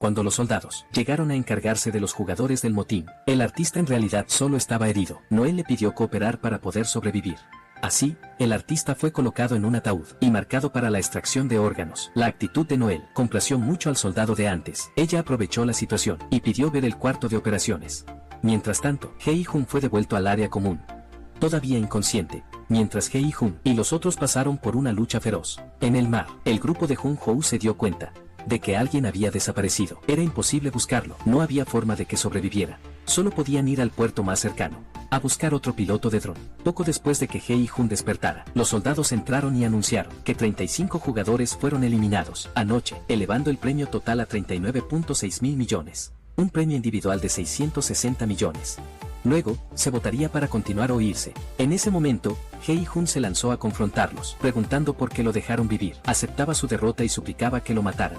Cuando los soldados llegaron a encargarse de los jugadores del motín, el artista en realidad solo estaba herido. Noel le pidió cooperar para poder sobrevivir. Así, el artista fue colocado en un ataúd y marcado para la extracción de órganos. La actitud de Noel complació mucho al soldado de antes. Ella aprovechó la situación y pidió ver el cuarto de operaciones. Mientras tanto, Hye-jun fue devuelto al área común, todavía inconsciente, mientras Hye-jun y los otros pasaron por una lucha feroz. En el mar, el grupo de Jun-ho se dio cuenta de que alguien había desaparecido. Era imposible buscarlo, no había forma de que sobreviviera. Solo podían ir al puerto más cercano, a buscar otro piloto de dron. Poco después de que Hye-jun despertara, los soldados entraron y anunciaron que 35 jugadores fueron eliminados anoche, elevando el premio total a 39.6 mil millones. Un premio individual de 660 millones. Luego, se votaría para continuar o irse. En ese momento, Hye-jun se lanzó a confrontarlos, preguntando por qué lo dejaron vivir. Aceptaba su derrota y suplicaba que lo mataran.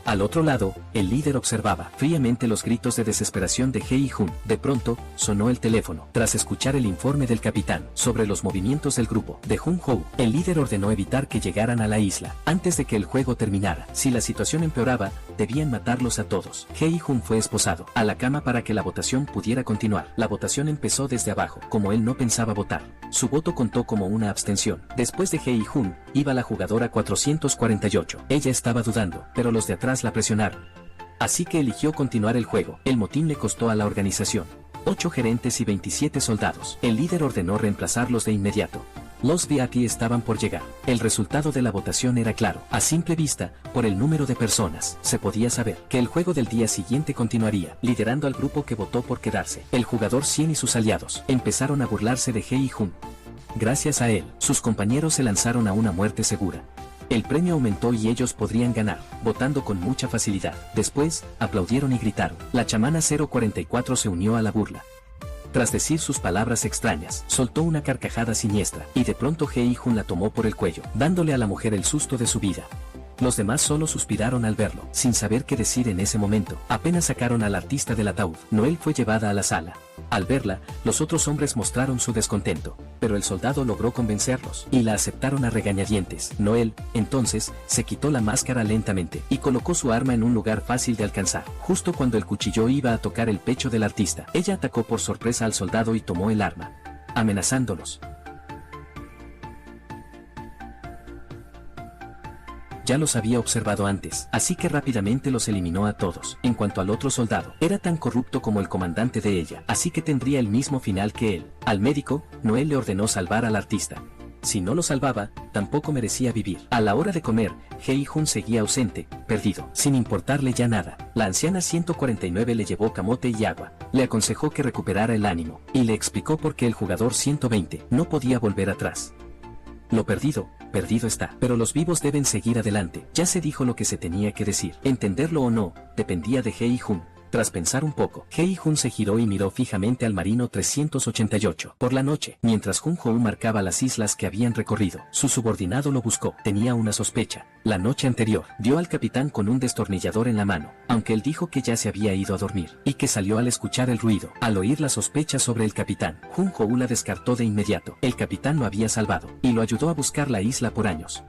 Al otro lado, el líder observaba fríamente los gritos de desesperación de Hye-jun. De pronto, sonó el teléfono. Tras escuchar el informe del capitán sobre los movimientos del grupo de Jun-ho, el líder ordenó evitar que llegaran a la isla antes de que el juego terminara. Si la situación empeoraba, debían matarlos a todos. Hye-jun fue esposado a la cama para que la votación pudiera continuar. La votación empezó desde abajo. Como él no pensaba votar, su voto contó como una abstención. Después de Hye-jun, iba la jugadora 448. Ella estaba dudando, pero los de atrás la presionaron. Así que eligió continuar el juego. El motín le costó a la organización 8 gerentes y 27 soldados. El líder ordenó reemplazarlos de inmediato. Los VIP estaban por llegar. El resultado de la votación era claro. A simple vista, por el número de personas, se podía saber que el juego del día siguiente continuaría, liderando al grupo que votó por quedarse. El jugador 100 y sus aliados empezaron a burlarse de Hye-jun. Gracias a él, sus compañeros se lanzaron a una muerte segura. El premio aumentó y ellos podrían ganar, votando con mucha facilidad. Después, aplaudieron y gritaron. La chamana 044 se unió a la burla. Tras decir sus palabras extrañas, soltó una carcajada siniestra, y de pronto Hye-jun la tomó por el cuello, dándole a la mujer el susto de su vida. Los demás solo suspiraron al verlo, sin saber qué decir en ese momento. Apenas sacaron al artista del ataúd, Noel fue llevada a la sala. Al verla, los otros hombres mostraron su descontento, pero el soldado logró convencerlos, y la aceptaron a regañadientes. Noel, entonces, se quitó la máscara lentamente, y colocó su arma en un lugar fácil de alcanzar. Justo cuando el cuchillo iba a tocar el pecho del artista, ella atacó por sorpresa al soldado y tomó el arma, amenazándolos. Ya los había observado antes, así que rápidamente los eliminó a todos. En cuanto al otro soldado, era tan corrupto como el comandante de ella, así que tendría el mismo final que él. Al médico, Noel le ordenó salvar al artista. Si no lo salvaba, tampoco merecía vivir. A la hora de comer, Hye-jun seguía ausente, perdido, sin importarle ya nada. La anciana 149 le llevó camote y agua, le aconsejó que recuperara el ánimo, y le explicó por qué el jugador 120 no podía volver atrás. Lo perdido, perdido está. Pero los vivos deben seguir adelante. Ya se dijo lo que se tenía que decir. Entenderlo o no, dependía de Hye-jun. Tras pensar un poco, Hye-jun se giró y miró fijamente al marino 388. Por la noche, mientras Jun-ho marcaba las islas que habían recorrido, su subordinado lo buscó. Tenía una sospecha. La noche anterior, vio al capitán con un destornillador en la mano, aunque él dijo que ya se había ido a dormir, y que salió al escuchar el ruido. Al oír la sospecha sobre el capitán, Jun-ho la descartó de inmediato. El capitán lo había salvado, y lo ayudó a buscar la isla por años.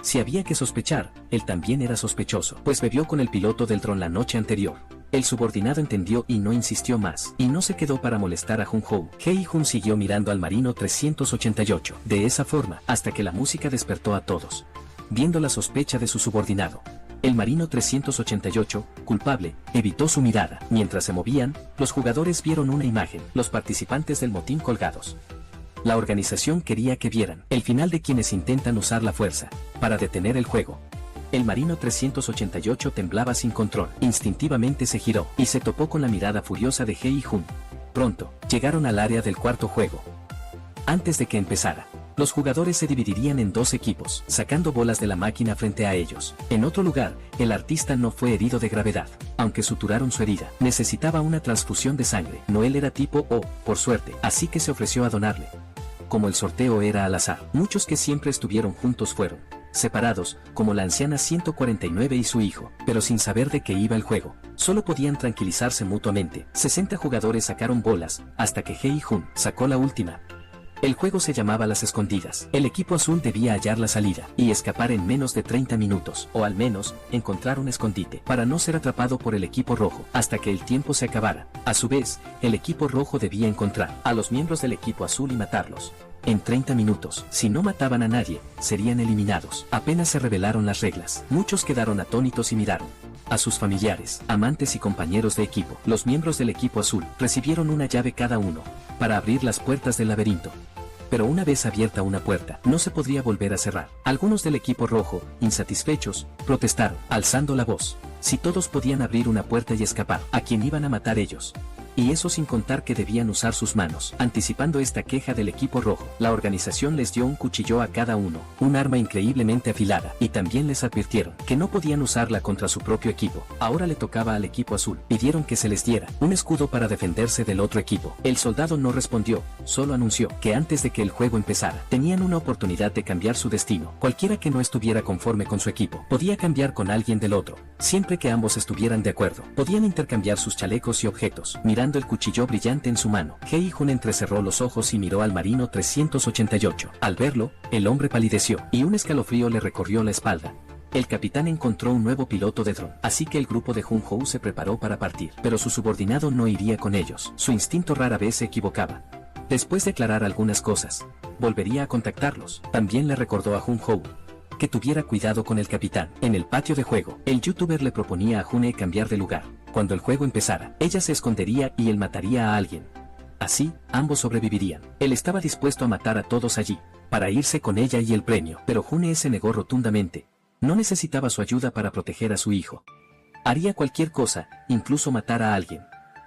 Si había que sospechar, él también era sospechoso, pues bebió con el piloto del dron la noche anterior. El subordinado entendió y no insistió más, y no se quedó para molestar a Jun-ho. Hye-jun siguió mirando al marino 388, de esa forma, hasta que la música despertó a todos. Viendo la sospecha de su subordinado, el marino 388, culpable, evitó su mirada. Mientras se movían, los jugadores vieron una imagen, los participantes del motín colgados. La organización quería que vieran el final de quienes intentan usar la fuerza para detener el juego. El marino 388 temblaba sin control. Instintivamente se giró y se topó con la mirada furiosa de Hye-jun. Pronto, llegaron al área del cuarto juego. Antes de que empezara, los jugadores se dividirían en 2 equipos, sacando bolas de la máquina frente a ellos. En otro lugar, el artista no fue herido de gravedad, aunque suturaron su herida. Necesitaba una transfusión de sangre. Noel era tipo O, por suerte, así que se ofreció a donarle. Como el sorteo era al azar, muchos que siempre estuvieron juntos fueron separados, como la anciana 149 y su hijo, pero sin saber de qué iba el juego. Solo podían tranquilizarse mutuamente. 60 jugadores sacaron bolas, hasta que Hye-jun sacó la última. El juego se llamaba Las Escondidas. El equipo azul debía hallar la salida y escapar en menos de 30 minutos, o al menos, encontrar un escondite, para no ser atrapado por el equipo rojo, hasta que el tiempo se acabara. A su vez, el equipo rojo debía encontrar a los miembros del equipo azul y matarlos. En 30 minutos, si no mataban a nadie, serían eliminados. Apenas se revelaron las reglas. Muchos quedaron atónitos y miraron a sus familiares, amantes y compañeros de equipo. Los miembros del equipo azul recibieron una llave cada uno para abrir las puertas del laberinto. Pero una vez abierta una puerta, no se podría volver a cerrar. Algunos del equipo rojo, insatisfechos, protestaron, alzando la voz. Si todos podían abrir una puerta y escapar, ¿a quién iban a matar ellos? Y eso sin contar que debían usar sus manos. Anticipando esta queja del equipo rojo, la organización les dio un cuchillo a cada uno, un arma increíblemente afilada, y también les advirtieron que no podían usarla contra su propio equipo. Ahora le tocaba al equipo azul. Pidieron que se les diera un escudo para defenderse del otro equipo. El soldado no respondió, solo anunció que antes de que el juego empezara, tenían una oportunidad de cambiar su destino. Cualquiera que no estuviera conforme con su equipo, podía cambiar con alguien del otro, siempre que ambos estuvieran de acuerdo. Podían intercambiar sus chalecos y objetos. Mirando el cuchillo brillante en su mano, Hei-jun entrecerró los ojos y miró al marino 388. Al verlo, el hombre palideció, y un escalofrío le recorrió la espalda. El capitán encontró un nuevo piloto de dron, así que el grupo de Jun-ho se preparó para partir, pero su subordinado no iría con ellos. Su instinto rara vez se equivocaba. Después de aclarar algunas cosas, volvería a contactarlos. También le recordó a Jun-ho que tuviera cuidado con el capitán. En el patio de juego, el youtuber le proponía a June cambiar de lugar. Cuando el juego empezara, ella se escondería y él mataría a alguien. Así, ambos sobrevivirían. Él estaba dispuesto a matar a todos allí, para irse con ella y el premio, pero June se negó rotundamente. No necesitaba su ayuda para proteger a su hijo. Haría cualquier cosa, incluso matar a alguien.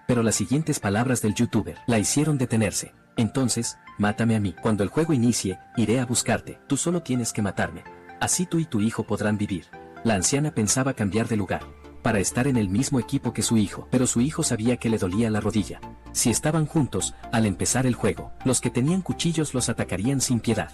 Pero las siguientes palabras del youtuber la hicieron detenerse. Entonces, mátame a mí. Cuando el juego inicie, iré a buscarte. Tú solo tienes que matarme. Así tú y tu hijo podrán vivir. La anciana pensaba cambiar de lugar, para estar en el mismo equipo que su hijo, pero su hijo sabía que le dolía la rodilla. Si estaban juntos, al empezar el juego, los que tenían cuchillos los atacarían sin piedad.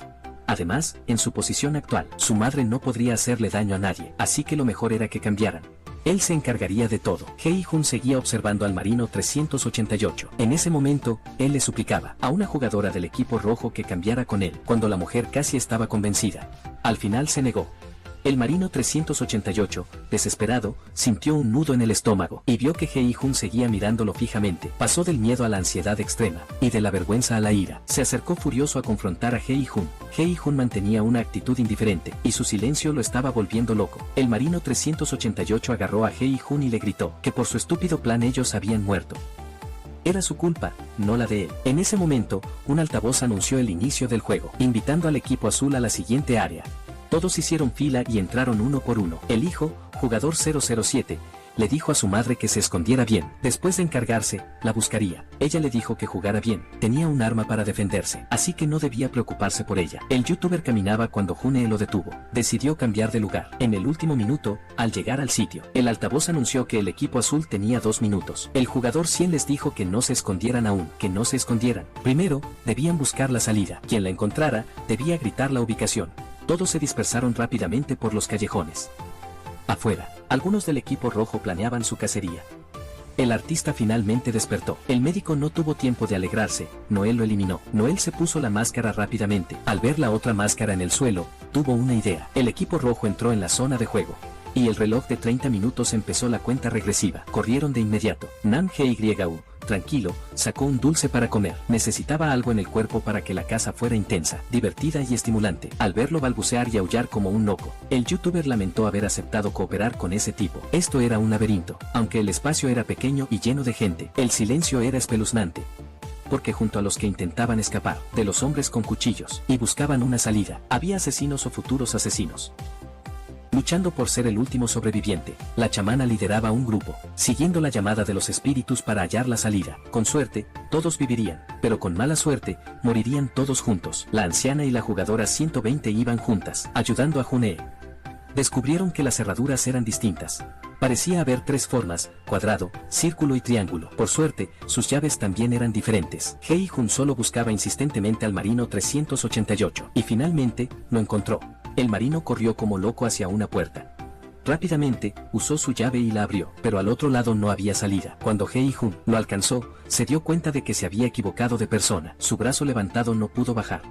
Además, en su posición actual, su madre no podría hacerle daño a nadie, así que lo mejor era que cambiaran. Él se encargaría de todo. Hei-jun seguía observando al marino 388. En ese momento, él le suplicaba a una jugadora del equipo rojo que cambiara con él, cuando la mujer casi estaba convencida. Al final se negó. El marino 388, desesperado, sintió un nudo en el estómago y vio que Hei-jun seguía mirándolo fijamente. Pasó del miedo a la ansiedad extrema y de la vergüenza a la ira. Se acercó furioso a confrontar a Hei-jun. Hei-jun mantenía una actitud indiferente y su silencio lo estaba volviendo loco. El marino 388 agarró a Hei-jun y le gritó que por su estúpido plan ellos habían muerto. Era su culpa, no la de él. En ese momento, un altavoz anunció el inicio del juego, invitando al equipo azul a la siguiente área. Todos hicieron fila y entraron uno por uno. El hijo, jugador 007, le dijo a su madre que se escondiera bien. Después de encargarse, la buscaría. Ella le dijo que jugara bien. Tenía un arma para defenderse, así que no debía preocuparse por ella. El youtuber caminaba cuando June lo detuvo. Decidió cambiar de lugar. En el último minuto, al llegar al sitio, el altavoz anunció que el equipo azul tenía 2 minutos. El jugador 100 les dijo que no se escondieran aún, que no se escondieran. Primero, debían buscar la salida. Quien la encontrara, debía gritar la ubicación. Todos se dispersaron rápidamente por los callejones. Afuera, algunos del equipo rojo planeaban su cacería. El artista finalmente despertó. El médico no tuvo tiempo de alegrarse, Noel lo eliminó. Noel se puso la máscara rápidamente. Al ver la otra máscara en el suelo, tuvo una idea. El equipo rojo entró en la zona de juego. Y el reloj de 30 minutos empezó la cuenta regresiva. Corrieron de inmediato. Nam Hyeau, tranquilo, sacó un dulce para comer. Necesitaba algo en el cuerpo para que la caza fuera intensa, divertida y estimulante. Al verlo balbucear y aullar como un loco, el youtuber lamentó haber aceptado cooperar con ese tipo. Esto era un laberinto. Aunque el espacio era pequeño y lleno de gente, el silencio era espeluznante. Porque junto a los que intentaban escapar, de los hombres con cuchillos, y buscaban una salida, había asesinos o futuros asesinos. Luchando por ser el último sobreviviente, la chamana lideraba un grupo, siguiendo la llamada de los espíritus para hallar la salida. Con suerte, todos vivirían, pero con mala suerte, morirían todos juntos. La anciana y la jugadora 120 iban juntas, ayudando a June. Descubrieron que las cerraduras eran distintas. Parecía haber 3 formas, cuadrado, círculo y triángulo. Por suerte, sus llaves también eran diferentes. Hei-jun solo buscaba insistentemente al marino 388, y finalmente, lo encontró. El marino corrió como loco hacia una puerta. Rápidamente, usó su llave y la abrió, pero al otro lado no había salida. Cuando Hei-jun lo alcanzó, se dio cuenta de que se había equivocado de persona. Su brazo levantado no pudo bajar.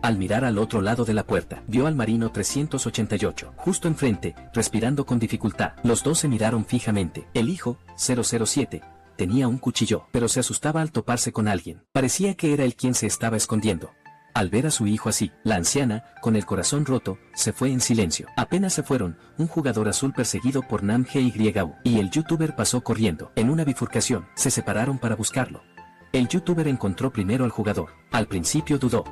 Al mirar al otro lado de la puerta, vio al marino 388, justo enfrente, respirando con dificultad. Los dos se miraron fijamente. El hijo, 007, tenía un cuchillo, pero se asustaba al toparse con alguien. Parecía que era él quien se estaba escondiendo. Al ver a su hijo así, la anciana, con el corazón roto, se fue en silencio. Apenas se fueron, un jugador azul perseguido por Nam Hye-woo y el youtuber pasó corriendo. En una bifurcación, se separaron para buscarlo. El youtuber encontró primero al jugador. Al principio dudó.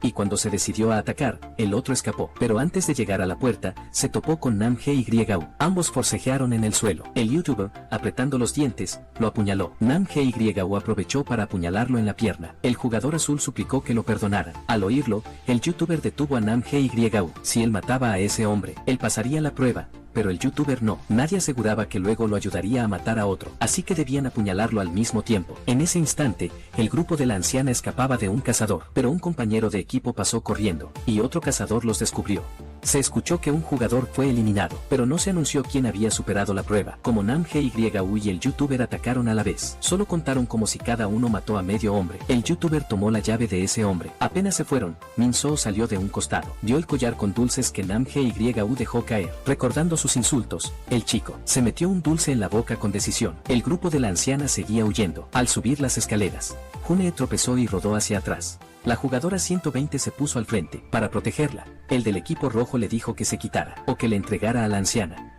Y cuando se decidió a atacar, el otro escapó. Pero antes de llegar a la puerta, se topó con Nam Hye-woo. Ambos forcejearon en el suelo. El youtuber, apretando los dientes, lo apuñaló. Nam Hye-woo aprovechó para apuñalarlo en la pierna. El jugador azul suplicó que lo perdonaran. Al oírlo, el youtuber detuvo a Nam Hye-woo. Si él mataba a ese hombre, él pasaría la prueba. Pero el youtuber no. Nadie aseguraba que luego lo ayudaría a matar a otro, así que debían apuñalarlo al mismo tiempo. En ese instante, el grupo de la anciana escapaba de un cazador, pero un compañero de equipo pasó corriendo, y otro cazador los descubrió. Se escuchó que un jugador fue eliminado, pero no se anunció quién había superado la prueba. Como Nam Hye-woo y el youtuber atacaron a la vez, solo contaron como si cada uno mató a medio hombre. El youtuber tomó la llave de ese hombre. Apenas se fueron, Min-soo salió de un costado. Vio el collar con dulces que Nam Hye-woo dejó caer. Recordando sus insultos, el chico se metió un dulce en la boca con decisión. El grupo de la anciana seguía huyendo. Al subir las escaleras, June tropezó y rodó hacia atrás. La jugadora 120 se puso al frente. Para protegerla, el del equipo rojo le dijo que se quitara, o que le entregara a la anciana.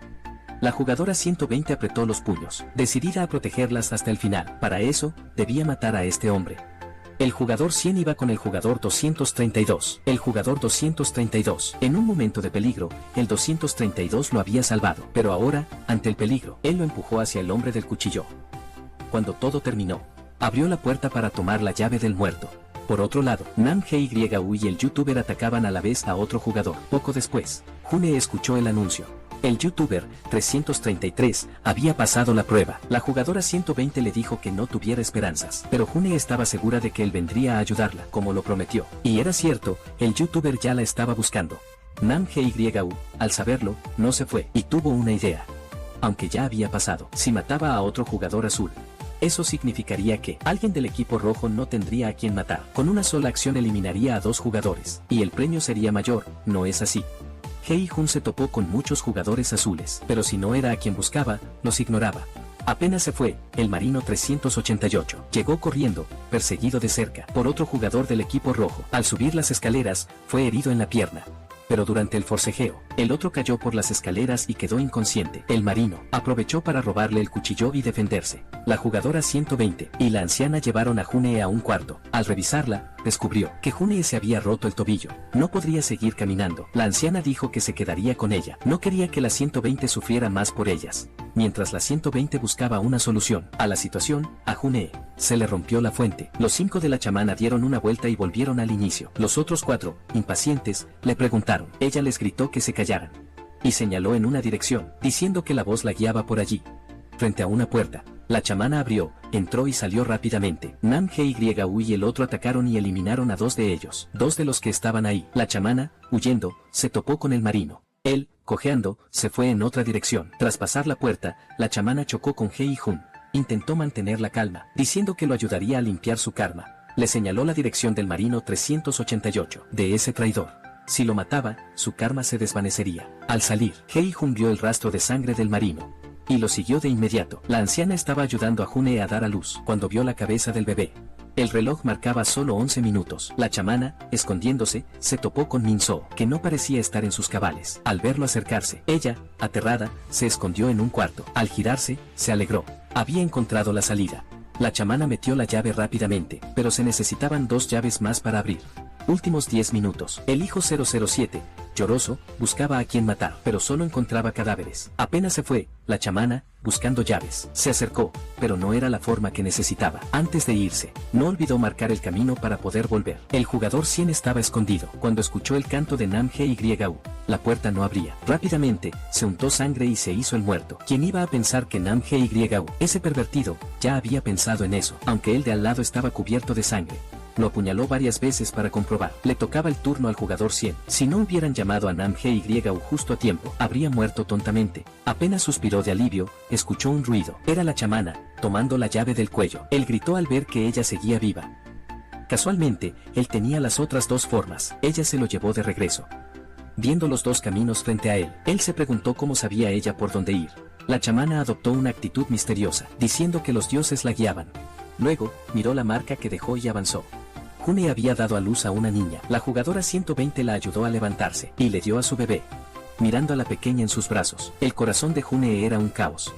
La jugadora 120 apretó los puños, decidida a protegerlas hasta el final. Para eso, debía matar a este hombre. El jugador 100 iba con el jugador 232. El jugador 232. En un momento de peligro, el 232 lo había salvado. Pero ahora, ante el peligro, él lo empujó hacia el hombre del cuchillo. Cuando todo terminó, abrió la puerta para tomar la llave del muerto. Por otro lado, Nam Hye-woo y el youtuber atacaban a la vez a otro jugador. Poco después, June escuchó el anuncio. El youtuber 333 había pasado la prueba. La jugadora 120 le dijo que no tuviera esperanzas, pero June estaba segura de que él vendría a ayudarla, como lo prometió. Y era cierto, el youtuber ya la estaba buscando. Nam Hye-woo, al saberlo, no se fue, y tuvo una idea. Aunque ya había pasado, si mataba a otro jugador azul, eso significaría que alguien del equipo rojo no tendría a quien matar. Con una sola acción eliminaría a dos jugadores, y el premio sería mayor, ¿no es así? Hei-jun se topó con muchos jugadores azules, pero si no era a quien buscaba, los ignoraba. Apenas se fue, el marino 388 llegó corriendo, perseguido de cerca por otro jugador del equipo rojo. Al subir las escaleras, fue herido en la pierna. Pero durante el forcejeo, el otro cayó por las escaleras y quedó inconsciente. El marino aprovechó para robarle el cuchillo y defenderse. La jugadora 120 y la anciana llevaron a June a un cuarto. Al revisarla, descubrió que June se había roto el tobillo. No podría seguir caminando. La anciana dijo que se quedaría con ella. No quería que la 120 sufriera más por ellas. Mientras la 120 buscaba una solución a la situación, a June se le rompió la fuente. Los 5 de la chamana dieron una vuelta y volvieron al inicio. Los otros 4, impacientes, le preguntaron. Ella les gritó que se callaran. Y señaló en una dirección, diciendo que la voz la guiaba por allí. Frente a una puerta, la chamana abrió, entró y salió rápidamente. Nam Hye-woo y el otro atacaron y eliminaron a 2 de ellos. 2 de los que estaban ahí. La chamana, huyendo, se topó con el marino. Él, cojeando, se fue en otra dirección. Tras pasar la puerta, la chamana chocó con Hei-jun. Intentó mantener la calma, diciendo que lo ayudaría a limpiar su karma. Le señaló la dirección del marino 388, de ese traidor. Si lo mataba, su karma se desvanecería. Al salir, Hei-jun vio el rastro de sangre del marino y lo siguió de inmediato. La anciana estaba ayudando a June a dar a luz cuando vio la cabeza del bebé. El reloj marcaba solo 11 minutos. La chamana, escondiéndose, se topó con Min-soo, que no parecía estar en sus cabales. Al verlo acercarse, ella, aterrada, se escondió en un cuarto. Al girarse, se alegró. Había encontrado la salida. La chamana metió la llave rápidamente, pero se necesitaban 2 llaves más para abrir. Últimos 10 minutos. El hijo 007, lloroso, buscaba a quien matar, pero solo encontraba cadáveres. Apenas se fue, la chamana, buscando llaves. Se acercó, pero no era la forma que necesitaba. Antes de irse, no olvidó marcar el camino para poder volver. El jugador 100 estaba escondido. Cuando escuchó el canto de Nam Hye-woo, la puerta no abría. Rápidamente, se untó sangre y se hizo el muerto. ¿Quién iba a pensar que Nam Hye-woo, ese pervertido, ya había pensado en eso? Aunque el de al lado estaba cubierto de sangre, lo apuñaló varias veces para comprobar. Le tocaba el turno al jugador 100. Si no hubieran llamado a Nam Hyeou justo a tiempo, habría muerto tontamente. Apenas suspiró de alivio, escuchó un ruido. Era la chamana, tomando la llave del cuello. Él gritó al ver que ella seguía viva. Casualmente, él tenía las otras dos formas. Ella se lo llevó de regreso. Viendo los dos caminos frente a él se preguntó cómo sabía ella por dónde ir. La chamana adoptó una actitud misteriosa, diciendo que los dioses la guiaban. Luego, miró la marca que dejó y avanzó. June había dado a luz a una niña. La jugadora 120 la ayudó a levantarse, y le dio a su bebé. Mirando a la pequeña en sus brazos, el corazón de June era un caos.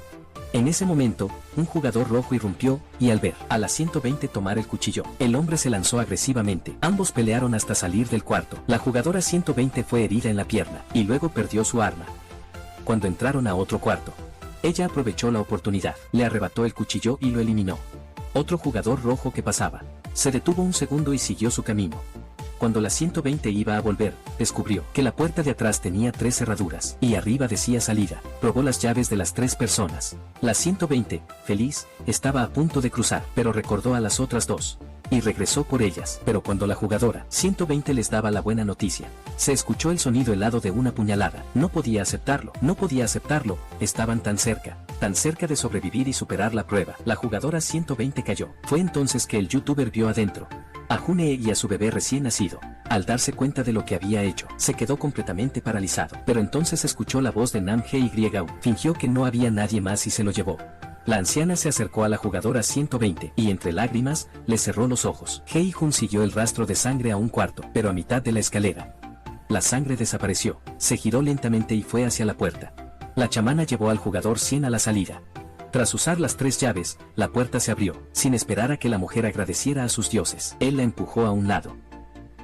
En ese momento, un jugador rojo irrumpió, y al ver a la 120 tomar el cuchillo, el hombre se lanzó agresivamente. Ambos pelearon hasta salir del cuarto. La jugadora 120 fue herida en la pierna, y luego perdió su arma. Cuando entraron a otro cuarto, ella aprovechó la oportunidad, le arrebató el cuchillo y lo eliminó. Otro jugador rojo que pasaba, se detuvo un segundo y siguió su camino. Cuando la 120 iba a volver, descubrió que la puerta de atrás tenía 3 cerraduras, y arriba decía salida. Probó las llaves de las 3 personas. La 120, feliz, estaba a punto de cruzar, pero recordó a las otras 2. Y regresó por ellas. Pero cuando la jugadora 120 les daba la buena noticia, se escuchó el sonido helado de una puñalada. No podía aceptarlo, estaban tan cerca de sobrevivir y superar la prueba. La jugadora 120 cayó. Fue entonces que el youtuber vio adentro a June y a su bebé recién nacido. Al darse cuenta de lo que había hecho, se quedó completamente paralizado. Pero entonces escuchó la voz de Nam Hyeou. Fingió que no había nadie más y se lo llevó. La anciana se acercó a la jugadora 120 y entre lágrimas, le cerró los ojos. Hye-jun siguió el rastro de sangre a un cuarto, pero a mitad de la escalera. La sangre desapareció, se giró lentamente y fue hacia la puerta. La chamana llevó al jugador 100 a la salida. Tras usar las 3 llaves, la puerta se abrió, sin esperar a que la mujer agradeciera a sus dioses. Él la empujó a un lado.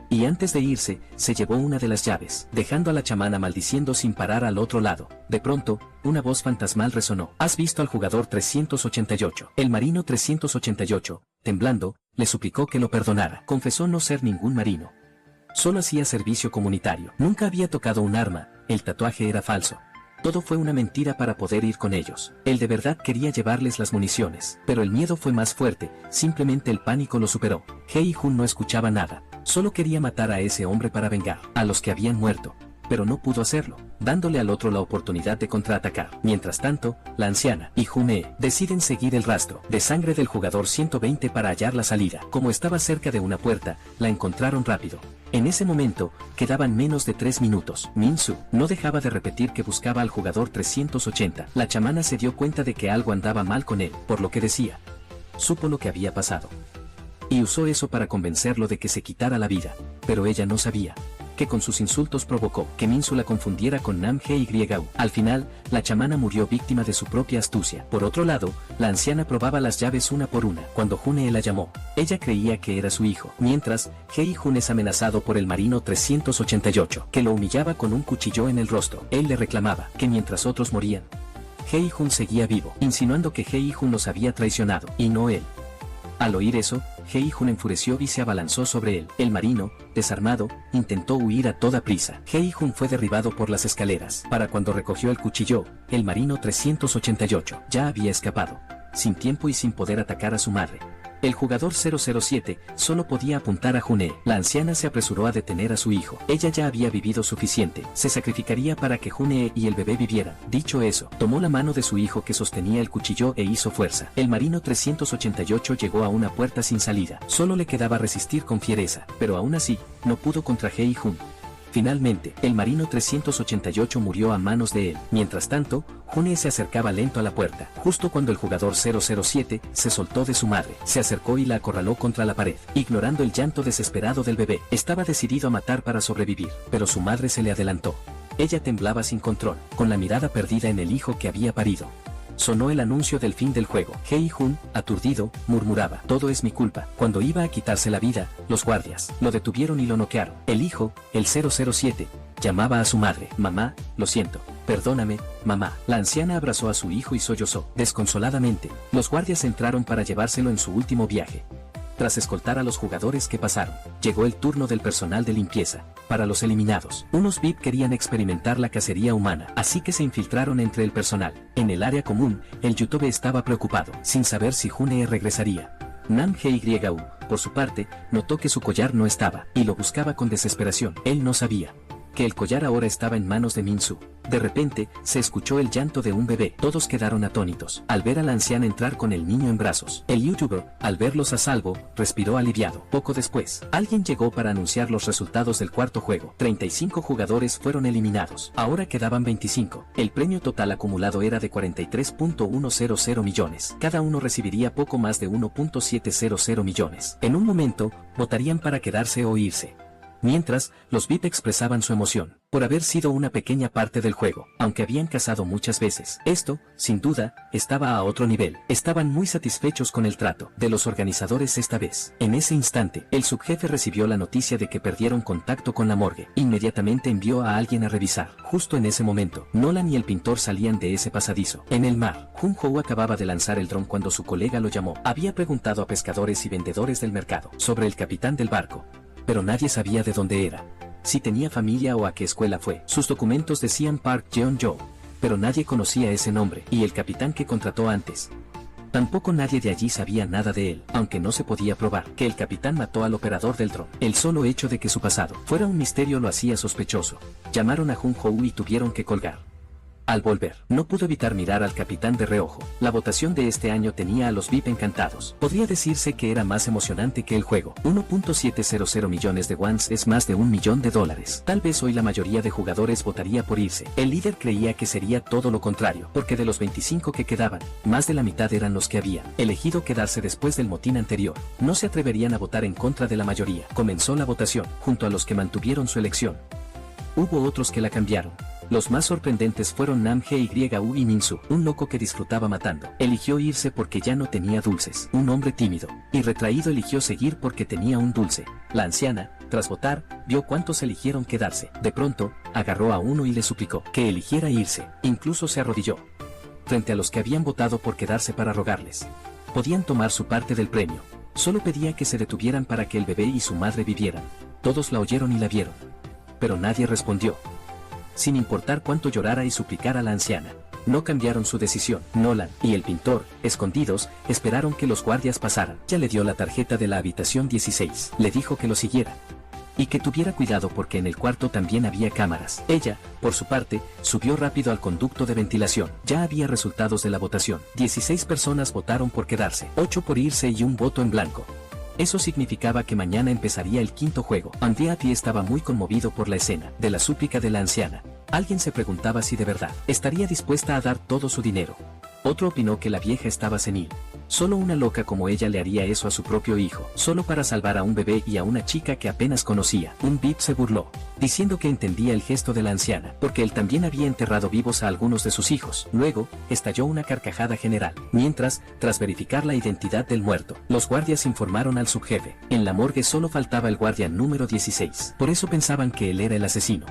Y antes de irse, se llevó una de las llaves, dejando a la chamana maldiciendo sin parar al otro lado. De pronto, una voz fantasmal resonó. ¿Has visto al jugador 388? El marino 388, temblando, le suplicó que lo perdonara. Confesó no ser ningún marino. Solo hacía servicio comunitario. Nunca había tocado un arma, el tatuaje era falso. Todo fue una mentira para poder ir con ellos. Él de verdad quería llevarles las municiones, pero el miedo fue más fuerte, simplemente el pánico lo superó. Hye-jun no escuchaba nada, solo quería matar a ese hombre para vengar a los que habían muerto, pero no pudo hacerlo, dándole al otro la oportunidad de contraatacar. Mientras tanto, la anciana y June deciden seguir el rastro de sangre del jugador 120 para hallar la salida. Como estaba cerca de una puerta, la encontraron rápido. En ese momento, quedaban menos de 3 minutos. Min-soo no dejaba de repetir que buscaba al jugador 380. La chamana se dio cuenta de que algo andaba mal con él, por lo que decía. Supo lo que había pasado. Y usó eso para convencerlo de que se quitara la vida. Pero ella no sabía que con sus insultos provocó que Min-soo la confundiera con Nam Hyeou. Al final, la chamana murió víctima de su propia astucia. Por otro lado, la anciana probaba las llaves una por una. Cuando June la llamó, ella creía que era su hijo. Mientras, Hye-jun es amenazado por el marino 388, que lo humillaba con un cuchillo en el rostro. Él le reclamaba que mientras otros morían, Hye-jun seguía vivo, insinuando que Hye-jun los había traicionado, y no él. Al oír eso, Hye-jun enfureció y se abalanzó sobre él. El marino, desarmado, intentó huir a toda prisa. Hye-jun fue derribado por las escaleras. Para cuando recogió el cuchillo, el marino 388 ya había escapado, sin tiempo y sin poder atacar a su madre. El jugador 007 solo podía apuntar a June. La anciana se apresuró a detener a su hijo. Ella ya había vivido suficiente. Se sacrificaría para que June y el bebé vivieran. Dicho eso, tomó la mano de su hijo que sostenía el cuchillo e hizo fuerza. El marino 388 llegó a una puerta sin salida. Solo le quedaba resistir con fiereza, pero aún así, no pudo contra Hye-jun. Finalmente, el marino 388 murió a manos de él. Mientras tanto, June se acercaba lento a la puerta. Justo cuando el jugador 007 se soltó de su madre, se acercó y la acorraló contra la pared, ignorando el llanto desesperado del bebé. Estaba decidido a matar para sobrevivir, pero su madre se le adelantó. Ella temblaba sin control, con la mirada perdida en el hijo que había parido. Sonó el anuncio del fin del juego. Hye-jun, aturdido, murmuraba: todo es mi culpa. Cuando iba a quitarse la vida, los guardias lo detuvieron y lo noquearon. El hijo, el 007, llamaba a su madre: mamá, lo siento, perdóname, mamá. La anciana abrazó a su hijo y sollozó desconsoladamente. Los guardias entraron para llevárselo en su último viaje. Tras escoltar a los jugadores que pasaron, llegó el turno del personal de limpieza. Para los eliminados, unos VIP querían experimentar la cacería humana, así que se infiltraron entre el personal. En el área común, el YouTube estaba preocupado, sin saber si June regresaría. Nam Hyeou, por su parte, notó que su collar no estaba, y lo buscaba con desesperación. Él no sabía que el collar ahora estaba en manos de Min-Soo. De repente, se escuchó el llanto de un bebé. Todos quedaron atónitos al ver a la anciana entrar con el niño en brazos. El youtuber, al verlos a salvo, respiró aliviado. Poco después, alguien llegó para anunciar los resultados del cuarto juego. 35 jugadores fueron eliminados. Ahora quedaban 25. El premio total acumulado era de 43.100 millones. Cada uno recibiría poco más de 1.700 millones. En un momento, votarían para quedarse o irse. Mientras, los VIP expresaban su emoción por haber sido una pequeña parte del juego, aunque habían cazado muchas veces. Esto, sin duda, estaba a otro nivel. Estaban muy satisfechos con el trato de los organizadores esta vez. En ese instante, el subjefe recibió la noticia de que perdieron contacto con la morgue. Inmediatamente envió a alguien a revisar. Justo en ese momento, Nolan y el pintor salían de ese pasadizo. En el mar, Jung-Ho acababa de lanzar el dron cuando su colega lo llamó. Había preguntado a pescadores y vendedores del mercado sobre el capitán del barco, pero nadie sabía de dónde era, si tenía familia o a qué escuela fue. Sus documentos decían Park Jeon-jo, pero nadie conocía ese nombre, y el capitán que contrató antes. Tampoco nadie de allí sabía nada de él, aunque no se podía probar que el capitán mató al operador del dron. El solo hecho de que su pasado fuera un misterio lo hacía sospechoso. Llamaron a Jung-Ho y tuvieron que colgar. Al volver, no pudo evitar mirar al capitán de reojo. La votación de este año tenía a los VIP encantados. Podría decirse que era más emocionante que el juego. 1.700 millones de wons es más de $1 millón. Tal vez hoy la mayoría de jugadores votaría por irse. El líder creía que sería todo lo contrario, porque de los 25 que quedaban, más de la mitad eran los que habían elegido quedarse después del motín anterior. No se atreverían a votar en contra de la mayoría. Comenzó la votación, junto a los que mantuvieron su elección. Hubo otros que la cambiaron. Los más sorprendentes fueron Nam Hyeou y Min-Soo, un loco que disfrutaba matando. Eligió irse porque ya no tenía dulces. Un hombre tímido y retraído eligió seguir porque tenía un dulce. La anciana, tras votar, vio cuántos eligieron quedarse. De pronto, agarró a uno y le suplicó que eligiera irse. Incluso se arrodilló frente a los que habían votado por quedarse para rogarles. Podían tomar su parte del premio. Solo pedía que se detuvieran para que el bebé y su madre vivieran. Todos la oyeron y la vieron, pero nadie respondió. Sin importar cuánto llorara y suplicara la anciana, no cambiaron su decisión. Nolan y el pintor, escondidos, esperaron que los guardias pasaran. Ya le dio la tarjeta de la habitación 16. Le dijo que lo siguiera y que tuviera cuidado porque en el cuarto también había cámaras. Ella, por su parte, subió rápido al conducto de ventilación. Ya había resultados de la votación. 16 personas votaron por quedarse, 8 por irse y un voto en blanco. Eso significaba que mañana empezaría el quinto juego. Andy estaba muy conmovido por la escena de la súplica de la anciana. Alguien se preguntaba si de verdad estaría dispuesta a dar todo su dinero. Otro opinó que la vieja estaba senil. Solo una loca como ella le haría eso a su propio hijo, solo para salvar a un bebé y a una chica que apenas conocía. Un VIP se burló, diciendo que entendía el gesto de la anciana, porque él también había enterrado vivos a algunos de sus hijos. Luego, estalló una carcajada general. Mientras, tras verificar la identidad del muerto, los guardias informaron al subjefe. En la morgue solo faltaba el guardia número 16. Por eso pensaban que él era el asesino.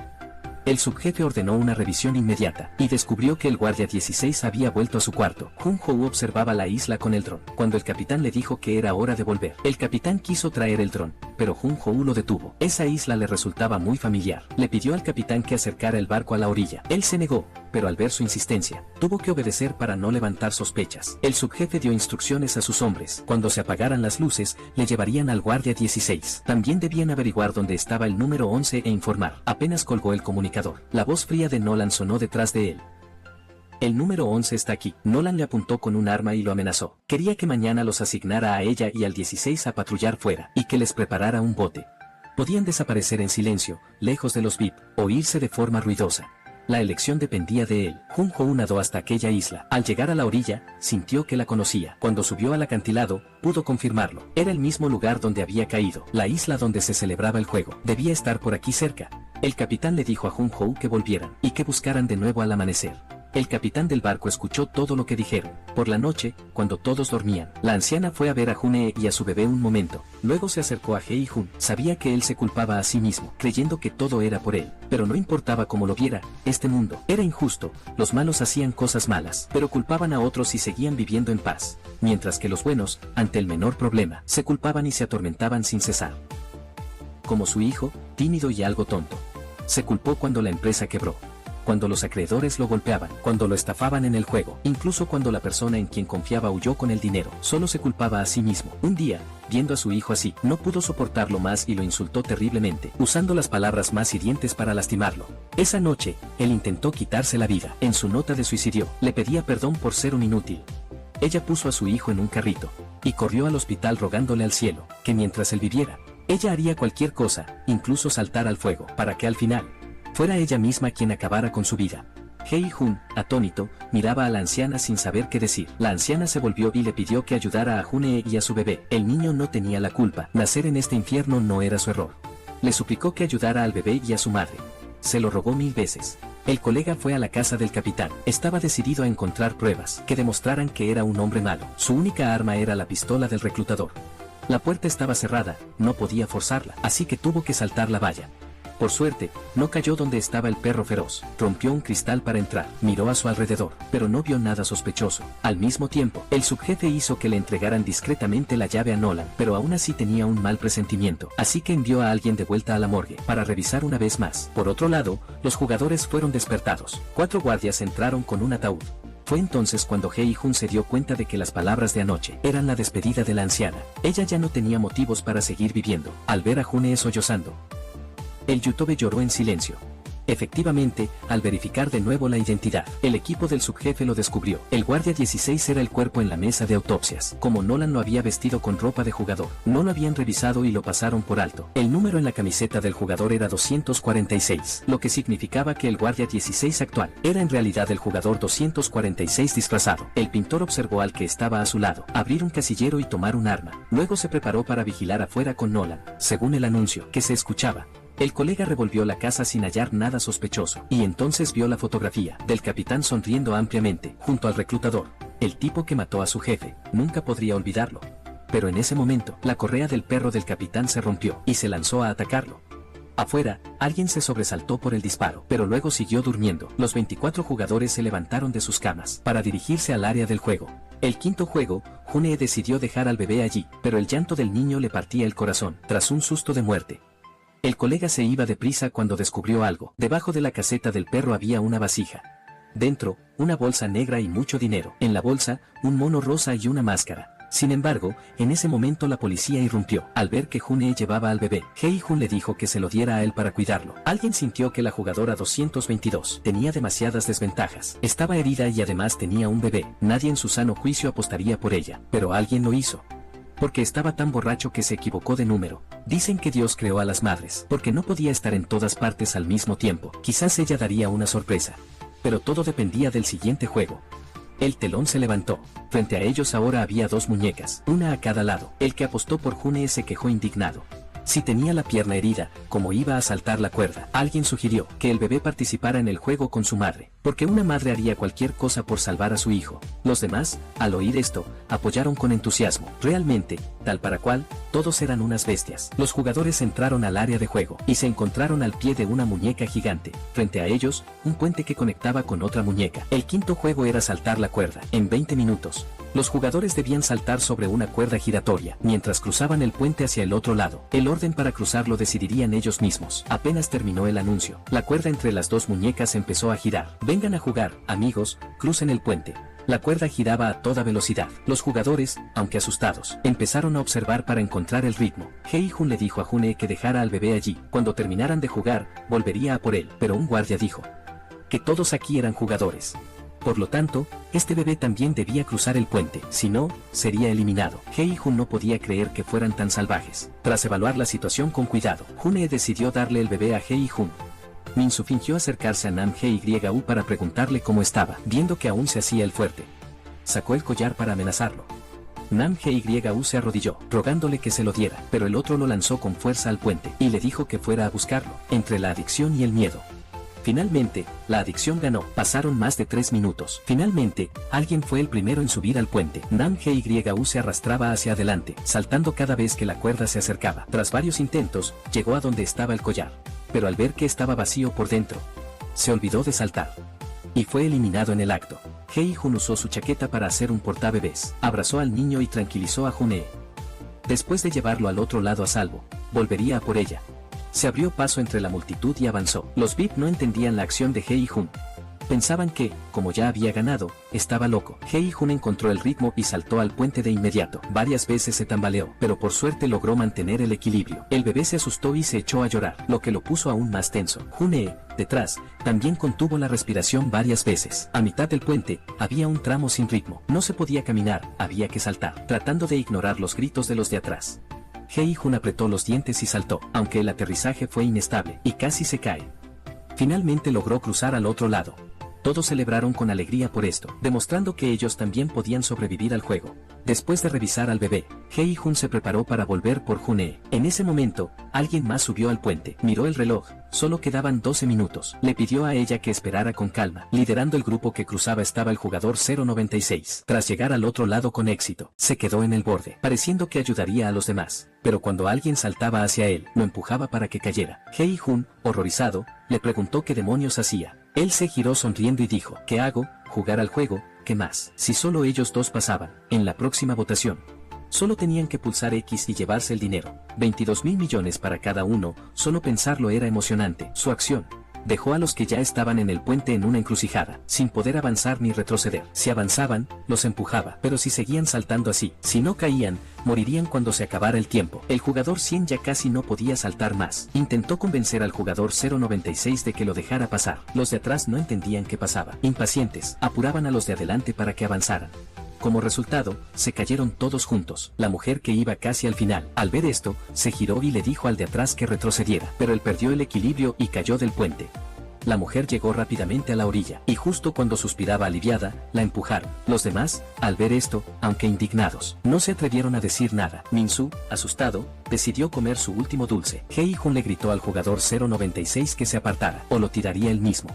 El subjefe ordenó una revisión inmediata y descubrió que el guardia 16 había vuelto a su cuarto. Jung-Ho observaba la isla con el dron cuando el capitán le dijo que era hora de volver. El capitán quiso traer el dron, pero Jung-Ho lo detuvo. Esa isla le resultaba muy familiar. Le pidió al capitán que acercara el barco a la orilla. Él se negó, pero al ver su insistencia, tuvo que obedecer para no levantar sospechas. El subjefe dio instrucciones a sus hombres. Cuando se apagaran las luces, le llevarían al guardia 16. También debían averiguar dónde estaba el número 11 e informar. Apenas colgó el comunicador, la voz fría de Nolan sonó detrás de él. El número 11 está aquí. Nolan le apuntó con un arma y lo amenazó. Quería que mañana los asignara a ella y al 16 a patrullar fuera, y que les preparara un bote. Podían desaparecer en silencio, lejos de los VIP, o irse de forma ruidosa. La elección dependía de él. Jung-Ho nadó hasta aquella isla. Al llegar a la orilla, sintió que la conocía. Cuando subió al acantilado, pudo confirmarlo. Era el mismo lugar donde había caído, la isla donde se celebraba el juego. Debía estar por aquí cerca. El capitán le dijo a Jung-Ho que volvieran y que buscaran de nuevo al amanecer. El capitán del barco escuchó todo lo que dijeron. Por la noche, cuando todos dormían, la anciana fue a ver a June y a su bebé un momento. Luego se acercó a Hye-Jun. Sabía que él se culpaba a sí mismo, creyendo que todo era por él. Pero no importaba cómo lo viera, este mundo era injusto. Los malos hacían cosas malas, pero culpaban a otros y seguían viviendo en paz. Mientras que los buenos, ante el menor problema, se culpaban y se atormentaban sin cesar. Como su hijo, tímido y algo tonto. Se culpó cuando la empresa quebró. cuando los acreedores lo golpeaban, cuando lo estafaban en el juego, incluso cuando la persona en quien confiaba huyó con el dinero. Solo se culpaba a sí mismo. Un día, viendo a su hijo así, no pudo soportarlo más y lo insultó terriblemente, usando las palabras más hirientes para lastimarlo. Esa noche, él intentó quitarse la vida. En su nota de suicidio, le pedía perdón por ser un inútil. Ella puso a su hijo en un carrito y corrió al hospital rogándole al cielo que mientras él viviera, ella haría cualquier cosa, incluso saltar al fuego, para que al final fuera ella misma quien acabara con su vida. Hei-jun, atónito, miraba a la anciana sin saber qué decir. La anciana se volvió y le pidió que ayudara a Junee y a su bebé. El niño no tenía la culpa. Nacer en este infierno no era su error. Le suplicó que ayudara al bebé y a su madre. Se lo rogó 1000 veces. El colega fue a la casa del capitán. Estaba decidido a encontrar pruebas que demostraran que era un hombre malo. Su única arma era la pistola del reclutador. La puerta estaba cerrada, no podía forzarla, así que tuvo que saltar la valla. Por suerte, no cayó donde estaba el perro feroz. Rompió un cristal para entrar, miró a su alrededor, pero no vio nada sospechoso. Al mismo tiempo, el subjefe hizo que le entregaran discretamente la llave a Nolan, pero aún así tenía un mal presentimiento, así que envió a alguien de vuelta a la morgue, para revisar una vez más. Por otro lado, los jugadores fueron despertados. 4 guardias entraron con un ataúd. Fue entonces cuando Hei-jun se dio cuenta de que las palabras de anoche eran la despedida de la anciana. Ella ya no tenía motivos para seguir viviendo. Al ver a Junee sollozando, el Yutobe lloró en silencio. Efectivamente, al verificar de nuevo la identidad, el equipo del subjefe lo descubrió. El guardia 16 era el cuerpo en la mesa de autopsias. Como Nolan lo había vestido con ropa de jugador, no lo habían revisado y lo pasaron por alto. El número en la camiseta del jugador era 246, lo que significaba que el guardia 16 actual era en realidad el jugador 246 disfrazado. El pintor observó al que estaba a su lado abrir un casillero y tomar un arma. Luego se preparó para vigilar afuera con Nolan. Según el anuncio que se escuchaba, el colega revolvió la casa sin hallar nada sospechoso, y entonces vio la fotografía del capitán sonriendo ampliamente, junto al reclutador. El tipo que mató a su jefe, nunca podría olvidarlo. Pero en ese momento, la correa del perro del capitán se rompió, y se lanzó a atacarlo. Afuera, alguien se sobresaltó por el disparo, pero luego siguió durmiendo. Los 24 jugadores se levantaron de sus camas, para dirigirse al área del juego. El quinto juego, Junee decidió dejar al bebé allí, pero el llanto del niño le partía el corazón, tras un susto de muerte. El colega se iba deprisa cuando descubrió algo. Debajo de la caseta del perro había una vasija. Dentro, una bolsa negra y mucho dinero. En la bolsa, un mono rosa y una máscara. Sin embargo, en ese momento la policía irrumpió. Al ver que Junee llevaba al bebé, Hei-jun le dijo que se lo diera a él para cuidarlo. Alguien sintió que la jugadora 222 tenía demasiadas desventajas. Estaba herida y además tenía un bebé. Nadie en su sano juicio apostaría por ella, pero alguien lo hizo. Porque estaba tan borracho que se equivocó de número. Dicen que Dios creó a las madres, porque no podía estar en todas partes al mismo tiempo. Quizás ella daría una sorpresa. Pero todo dependía del siguiente juego. El telón se levantó. Frente a ellos ahora había 2 muñecas, una a cada lado. El que apostó por Junee se quejó indignado. Si tenía la pierna herida, ¿cómo iba a saltar la cuerda? Alguien sugirió que el bebé participara en el juego con su madre, porque una madre haría cualquier cosa por salvar a su hijo. Los demás, al oír esto, apoyaron con entusiasmo. Realmente, tal para cual, todos eran unas bestias. Los jugadores entraron al área de juego y se encontraron al pie de una muñeca gigante. Frente a ellos, un puente que conectaba con otra muñeca. El quinto juego era saltar la cuerda. En 20 minutos, los jugadores debían saltar sobre una cuerda giratoria, mientras cruzaban el puente hacia el otro lado. El orden para cruzarlo decidirían ellos mismos. Apenas terminó el anuncio, la cuerda entre las 2 muñecas empezó a girar. Vengan a jugar, amigos, crucen el puente. La cuerda giraba a toda velocidad. Los jugadores, aunque asustados, empezaron a observar para encontrar el ritmo. Hei-jun le dijo a Junee que dejara al bebé allí. Cuando terminaran de jugar, volvería a por él. Pero un guardia dijo que todos aquí eran jugadores. Por lo tanto, este bebé también debía cruzar el puente, si no, sería eliminado. Hei-jun no podía creer que fueran tan salvajes. Tras evaluar la situación con cuidado, Junee decidió darle el bebé a Hei-jun. Minsu fingió acercarse a Nam Hye-yu para preguntarle cómo estaba, viendo que aún se hacía el fuerte. Sacó el collar para amenazarlo. Nam Hye-yu se arrodilló, rogándole que se lo diera, pero el otro lo lanzó con fuerza al puente, y le dijo que fuera a buscarlo, entre la adicción y el miedo. Finalmente, la adicción ganó. Pasaron más de 3 minutos. Finalmente, alguien fue el primero en subir al puente. Nam Hye-yu se arrastraba hacia adelante, saltando cada vez que la cuerda se acercaba. Tras varios intentos, llegó a donde estaba el collar. Pero al ver que estaba vacío por dentro, se olvidó de saltar. Y fue eliminado en el acto. Hei-jun usó su chaqueta para hacer un portabebés. Abrazó al niño y tranquilizó a Junee. Después de llevarlo al otro lado a salvo, volvería a por ella. Se abrió paso entre la multitud y avanzó. Los VIP no entendían la acción de Hei-jun. Pensaban que, como ya había ganado, estaba loco. Hei-jun encontró el ritmo y saltó al puente de inmediato. Varias veces se tambaleó, pero por suerte logró mantener el equilibrio. El bebé se asustó y se echó a llorar, lo que lo puso aún más tenso. Jun-hee, detrás, también contuvo la respiración varias veces. A mitad del puente, había un tramo sin ritmo. No se podía caminar, había que saltar, tratando de ignorar los gritos de los de atrás. Hei-jun apretó los dientes y saltó, aunque el aterrizaje fue inestable, y casi se cae. Finalmente logró cruzar al otro lado. Todos celebraron con alegría por esto, demostrando que ellos también podían sobrevivir al juego. Después de revisar al bebé, Hei-jun se preparó para volver por Jun-hee. En ese momento, alguien más subió al puente, miró el reloj, solo quedaban 12 minutos. Le pidió a ella que esperara con calma. Liderando el grupo que cruzaba estaba el jugador 096. Tras llegar al otro lado con éxito, se quedó en el borde, pareciendo que ayudaría a los demás. Pero cuando alguien saltaba hacia él, lo empujaba para que cayera. Hei-jun, horrorizado, le preguntó qué demonios hacía. Él se giró sonriendo y dijo, ¿qué hago? Jugar al juego, ¿qué más? Si solo ellos dos pasaban, en la próxima votación, solo tenían que pulsar X y llevarse el dinero. 22.000 millones para cada uno, solo pensarlo era emocionante. Su acción dejó a los que ya estaban en el puente en una encrucijada, sin poder avanzar ni retroceder. Si avanzaban, los empujaba, pero si seguían saltando así, si no caían, morirían cuando se acabara el tiempo. El jugador 100 ya casi no podía saltar más. Intentó convencer al jugador 096 de que lo dejara pasar. Los de atrás no entendían qué pasaba. Impacientes, apuraban a los de adelante para que avanzaran. Como resultado, se cayeron todos juntos. La mujer que iba casi al final, al ver esto, se giró y le dijo al de atrás que retrocediera, pero él perdió el equilibrio y cayó del puente. La mujer llegó rápidamente a la orilla, y justo cuando suspiraba aliviada, la empujaron. Los demás, al ver esto, aunque indignados, no se atrevieron a decir nada. Min-soo, asustado, decidió comer su último dulce. Hei-jun le gritó al jugador 096 que se apartara, o lo tiraría él mismo.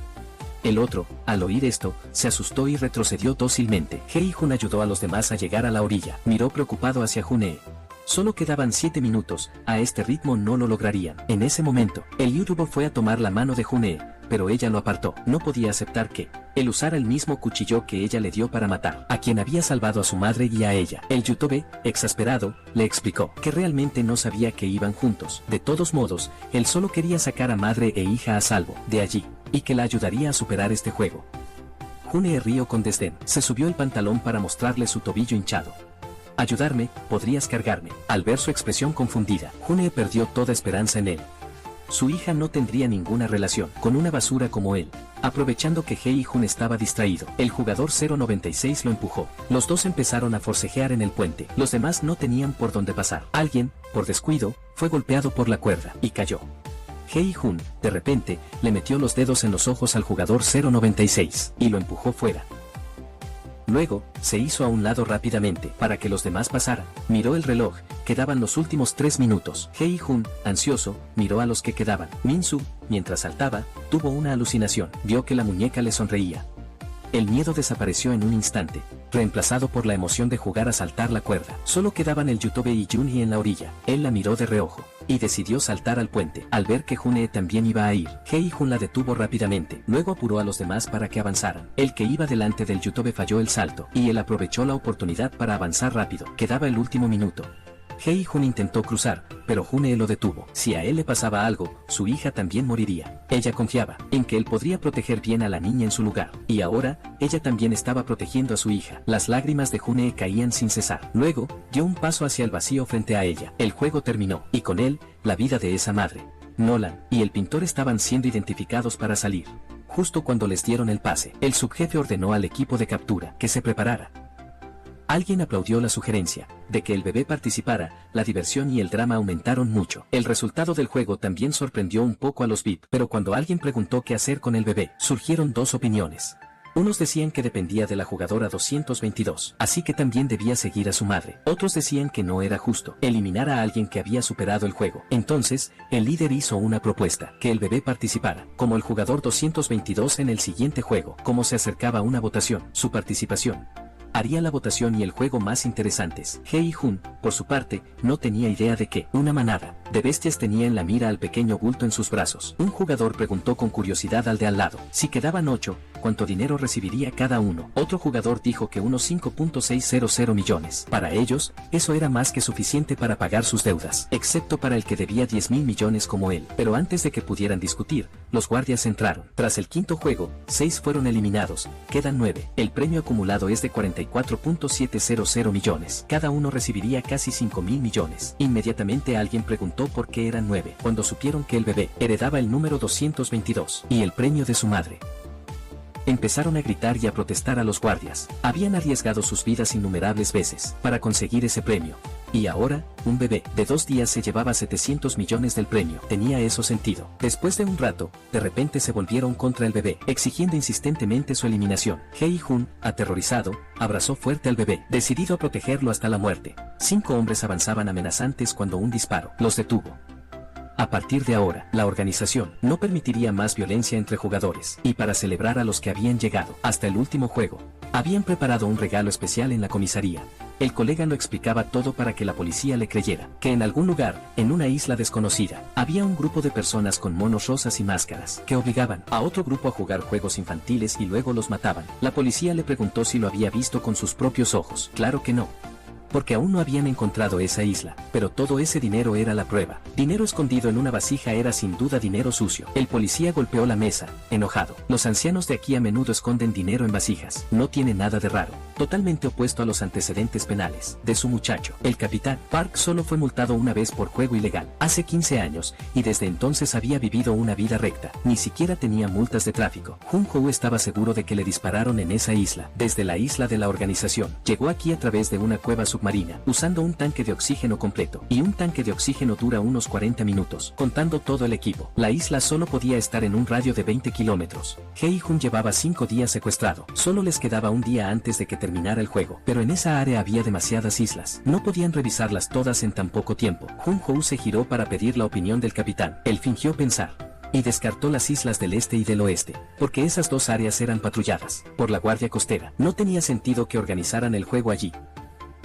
El otro, al oír esto, se asustó y retrocedió dócilmente. Hei-jun ayudó a los demás a llegar a la orilla. Miró preocupado hacia Jun-hee. Solo quedaban 7 minutos, a este ritmo no lo lograrían. En ese momento, el youtuber fue a tomar la mano de Jun-hee, pero ella lo apartó. No podía aceptar que él usara el mismo cuchillo que ella le dio para matar a quien había salvado a su madre y a ella. El youtuber, exasperado, le explicó que realmente no sabía que iban juntos. De todos modos, él solo quería sacar a madre e hija a salvo de allí, y que la ayudaría a superar este juego. Jun-hee rió con desdén. Se subió el pantalón para mostrarle su tobillo hinchado. Ayudarme, podrías cargarme. Al ver su expresión confundida, Jun-hee perdió toda esperanza en él. Su hija no tendría ninguna relación con una basura como él. Aprovechando que Hei-jun estaba distraído, el jugador 096 lo empujó. Los dos empezaron a forcejear en el puente. Los demás no tenían por dónde pasar. Alguien, por descuido, fue golpeado por la cuerda y cayó. Hei-jun, de repente, le metió los dedos en los ojos al jugador 096 y lo empujó fuera. Luego, se hizo a un lado rápidamente para que los demás pasaran. Miró el reloj, quedaban los últimos 3 minutos. Hei-jun, ansioso, miró a los que quedaban. Min-soo, mientras saltaba, tuvo una alucinación. Vio que la muñeca le sonreía. El miedo desapareció en un instante, reemplazado por la emoción de jugar a saltar la cuerda. Solo quedaban el youtuber y Jun-hee en la orilla. Él la miró de reojo y decidió saltar al puente. Al ver que Jun-hee también iba a ir, Hei-jun la detuvo rápidamente. Luego apuró a los demás para que avanzaran. El que iba delante del youtuber falló el salto, y él aprovechó la oportunidad para avanzar rápido. Quedaba el último minuto. Hei-jun intentó cruzar, pero Jun-hee lo detuvo. Si a él le pasaba algo, su hija también moriría. Ella confiaba en que él podría proteger bien a la niña en su lugar. Y ahora, ella también estaba protegiendo a su hija. Las lágrimas de Jun-hee caían sin cesar. Luego, dio un paso hacia el vacío frente a ella. El juego terminó, y con él, la vida de esa madre. Nolan y el pintor estaban siendo identificados para salir. Justo cuando les dieron el pase, el subjefe ordenó al equipo de captura que se preparara. Alguien aplaudió la sugerencia de que el bebé participara. La diversión y el drama aumentaron mucho. El resultado del juego también sorprendió un poco a los VIP, pero cuando alguien preguntó qué hacer con el bebé, surgieron dos opiniones. Unos decían que dependía de la jugadora 222, así que también debía seguir a su madre. Otros decían que no era justo eliminar a alguien que había superado el juego. Entonces, el líder hizo una propuesta, que el bebé participara, como el jugador 222 en el siguiente juego. Como se acercaba una votación, su participación haría la votación y el juego más interesantes. Hei-jun, por su parte, no tenía idea de que una manada de bestias tenía en la mira al pequeño bulto en sus brazos. Un jugador preguntó con curiosidad al de al lado. Si quedaban 8, cuánto dinero recibiría cada uno. Otro jugador dijo que unos 5.600 millones. Para ellos, eso era más que suficiente para pagar sus deudas, excepto para el que debía 10.000 millones como él. Pero antes de que pudieran discutir, los guardias entraron. Tras el quinto juego, 6 fueron eliminados, quedan 9. El premio acumulado es de 44.700 millones. Cada uno recibiría casi 5.000 millones. Inmediatamente alguien preguntó por qué eran 9, cuando supieron que el bebé heredaba el número 222 y el premio de su madre. Empezaron a gritar y a protestar a los guardias. Habían arriesgado sus vidas innumerables veces para conseguir ese premio. Y ahora, un bebé de 2 días se llevaba 700 millones del premio. ¿Tenía eso sentido? Después de un rato, de repente se volvieron contra el bebé, exigiendo insistentemente su eliminación. Hee-jun, aterrorizado, abrazó fuerte al bebé, decidido a protegerlo hasta la muerte. 5 hombres avanzaban amenazantes cuando un disparo los detuvo. A partir de ahora, la organización no permitiría más violencia entre jugadores, y para celebrar a los que habían llegado hasta el último juego, habían preparado un regalo especial en la comisaría. El colega lo explicaba todo para que la policía le creyera, que en algún lugar, en una isla desconocida, había un grupo de personas con monos rosas y máscaras, que obligaban a otro grupo a jugar juegos infantiles y luego los mataban. La policía le preguntó si lo había visto con sus propios ojos. Claro que no, porque aún no habían encontrado esa isla, pero todo ese dinero era la prueba. Dinero escondido en una vasija era sin duda dinero sucio. El policía golpeó la mesa, enojado. Los ancianos de aquí a menudo esconden dinero en vasijas. No tiene nada de raro. Totalmente opuesto a los antecedentes penales de su muchacho. El capitán Park solo fue multado una vez por juego ilegal, hace 15 años, y desde entonces había vivido una vida recta. Ni siquiera tenía multas de tráfico. Jun-ho estaba seguro de que le dispararon en esa isla, desde la isla de la organización. Llegó aquí a través de una cueva submarina, usando un tanque de oxígeno completo, y un tanque de oxígeno dura unos 40 minutos, contando todo el equipo. La isla solo podía estar en un radio de 20 kilómetros. Hee-jun llevaba 5 días secuestrado. Solo les quedaba un día antes de que terminara el juego, pero en esa área había demasiadas islas. No podían revisarlas todas en tan poco tiempo. Jun-ho se giró para pedir la opinión del capitán. Él fingió pensar y descartó las islas del este y del oeste, porque esas dos áreas eran patrulladas por la guardia costera. No tenía sentido que organizaran el juego allí.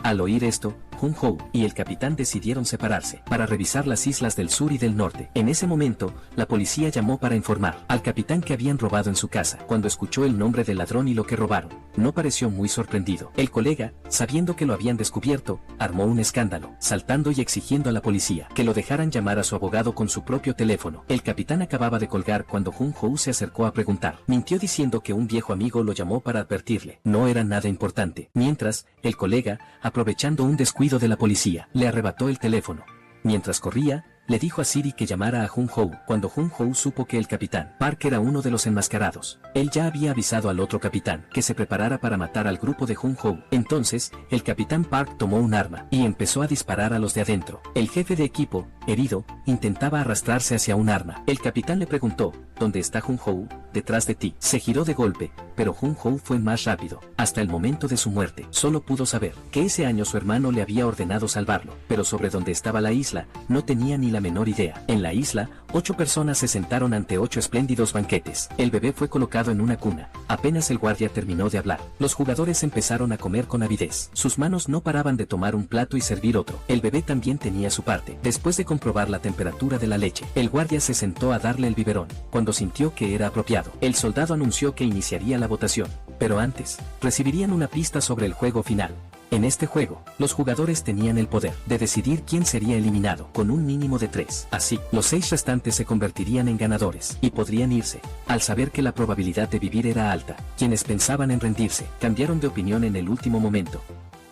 Al oír esto, Jun-ho y el capitán decidieron separarse para revisar las islas del sur y del norte. En ese momento, la policía llamó para informar al capitán que habían robado en su casa. Cuando escuchó el nombre del ladrón y lo que robaron, no pareció muy sorprendido. El colega, sabiendo que lo habían descubierto, armó un escándalo, saltando y exigiendo a la policía que lo dejaran llamar a su abogado con su propio teléfono. El capitán acababa de colgar cuando Jun-ho se acercó a preguntar. Mintió diciendo que un viejo amigo lo llamó para advertirle. No era nada importante. Mientras, el colega, aprovechando un descuido de la policía, le arrebató el teléfono. Mientras corría, le dijo a Siri que llamara a Jun-ho. Cuando Jun-ho supo que el capitán Park era uno de los enmascarados, él ya había avisado al otro capitán que se preparara para matar al grupo de Jun-ho. Entonces, el capitán Park tomó un arma y empezó a disparar a los de adentro. El jefe de equipo, herido, intentaba arrastrarse hacia un arma. El capitán le preguntó, ¿dónde está Jun-ho? Detrás de ti. Se giró de golpe, pero Jun-ho fue más rápido. Hasta el momento de su muerte, solo pudo saber que ese año su hermano le había ordenado salvarlo, pero sobre dónde estaba la isla, no tenía ni la menor idea. En la isla, 8 personas se sentaron ante 8 espléndidos banquetes. El bebé fue colocado en una cuna. Apenas el guardia terminó de hablar, los jugadores empezaron a comer con avidez. Sus manos no paraban de tomar un plato y servir otro. El bebé también tenía su parte. Después de comprobar la temperatura de la leche, el guardia se sentó a darle el biberón. Cuando sintió que era apropiado, el soldado anunció que iniciaría la votación. Pero antes, recibirían una pista sobre el juego final. En este juego, los jugadores tenían el poder de decidir quién sería eliminado, con un mínimo de 3. Así, los 6 restantes se convertirían en ganadores, y podrían irse, al saber que la probabilidad de vivir era alta. Quienes pensaban en rendirse, cambiaron de opinión en el último momento.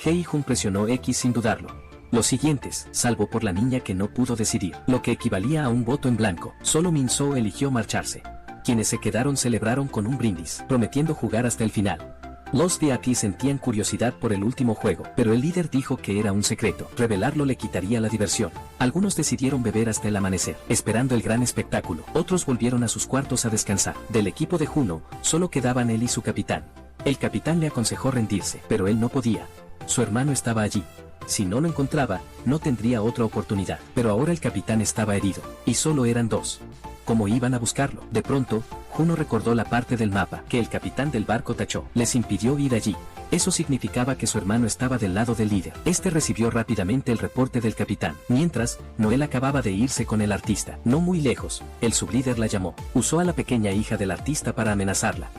Hee-jun presionó X sin dudarlo. Los siguientes, salvo por la niña que no pudo decidir, lo que equivalía a un voto en blanco, solo Min-soo eligió marcharse. Quienes se quedaron celebraron con un brindis, prometiendo jugar hasta el final. Los de aquí sentían curiosidad por el último juego, pero el líder dijo que era un secreto. Revelarlo le quitaría la diversión. Algunos decidieron beber hasta el amanecer, esperando el gran espectáculo. Otros volvieron a sus cuartos a descansar. Del equipo de Juno, solo quedaban él y su capitán. El capitán le aconsejó rendirse, pero él no podía. Su hermano estaba allí. Si no lo encontraba, no tendría otra oportunidad. Pero ahora el capitán estaba herido, y solo eran 2. ¿Cómo iban a buscarlo? De pronto, Juno recordó la parte del mapa que el capitán del barco tachó. Les impidió ir allí. Eso significaba que su hermano estaba del lado del líder. Este recibió rápidamente el reporte del capitán. Mientras, Noel acababa de irse con el artista. No muy lejos, el sublíder la llamó. Usó a la pequeña hija del artista para amenazarla.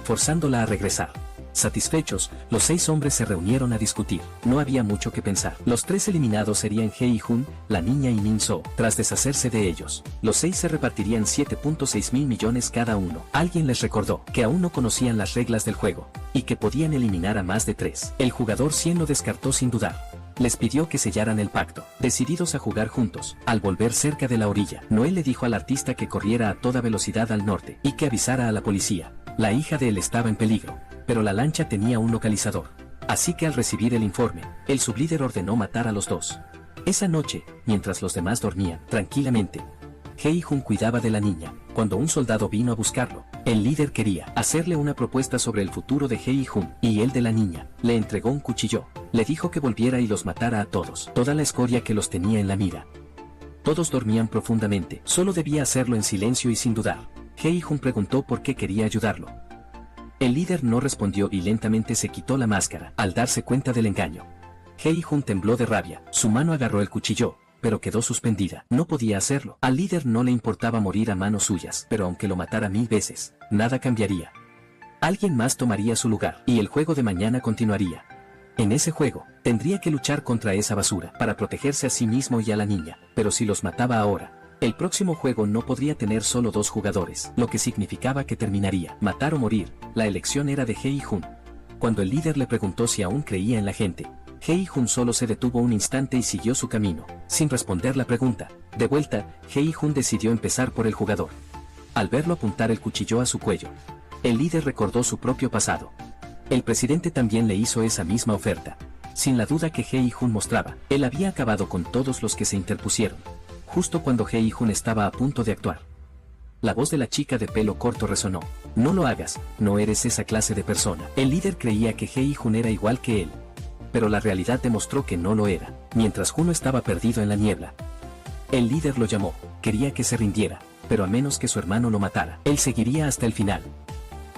forzándola a regresar. Satisfechos, los 6 hombres se reunieron a discutir. No había mucho que pensar. Los 3 eliminados serían Hye-jun, la niña y Min-soo. Tras deshacerse de ellos, los 6 se repartirían 7.6 mil millones cada uno. Alguien les recordó que aún no conocían las reglas del juego y que podían eliminar a más de 3. El jugador 100 lo descartó sin dudar. Les pidió que sellaran el pacto, decididos a jugar juntos. Al volver cerca de la orilla, Noel le dijo al artista que corriera a toda velocidad al norte y que avisara a la policía. La hija de él estaba en peligro, pero la lancha tenía un localizador. Así que al recibir el informe, el sublíder ordenó matar a los 2. Esa noche, mientras los demás dormían tranquilamente, Hye-jun cuidaba de la niña, cuando un soldado vino a buscarlo. El líder quería hacerle una propuesta sobre el futuro de Hye-jun y el de la niña. Le entregó un cuchillo, le dijo que volviera y los matara a todos, toda la escoria que los tenía en la mira. Todos dormían profundamente, solo debía hacerlo en silencio y sin dudar. Hye-jun preguntó por qué quería ayudarlo. El líder no respondió y lentamente se quitó la máscara, al darse cuenta del engaño. Hye-jun tembló de rabia, su mano agarró el cuchillo, pero quedó suspendida. No podía hacerlo. Al líder no le importaba morir a manos suyas, pero aunque lo matara 1000 veces, nada cambiaría. Alguien más tomaría su lugar, y el juego de mañana continuaría. En ese juego, tendría que luchar contra esa basura, para protegerse a sí mismo y a la niña, pero si los mataba ahora, el próximo juego no podría tener solo 2 jugadores, lo que significaba que terminaría. Matar o morir, la elección era de Hye-jun. Cuando el líder le preguntó si aún creía en la gente, Hye-jun solo se detuvo un instante y siguió su camino, sin responder la pregunta. De vuelta, Hye-jun decidió empezar por el jugador. Al verlo apuntar el cuchillo a su cuello, el líder recordó su propio pasado. El presidente también le hizo esa misma oferta. Sin la duda que Hye-jun mostraba, él había acabado con todos los que se interpusieron. Justo cuando Hye-jun estaba a punto de actuar, la voz de la chica de pelo corto resonó. No lo hagas, no eres esa clase de persona. El líder creía que Hye-jun era igual que él, pero la realidad demostró que no lo era. Mientras Juno estaba perdido en la niebla, el líder lo llamó. Quería que se rindiera, pero a menos que su hermano lo matara, él seguiría hasta el final.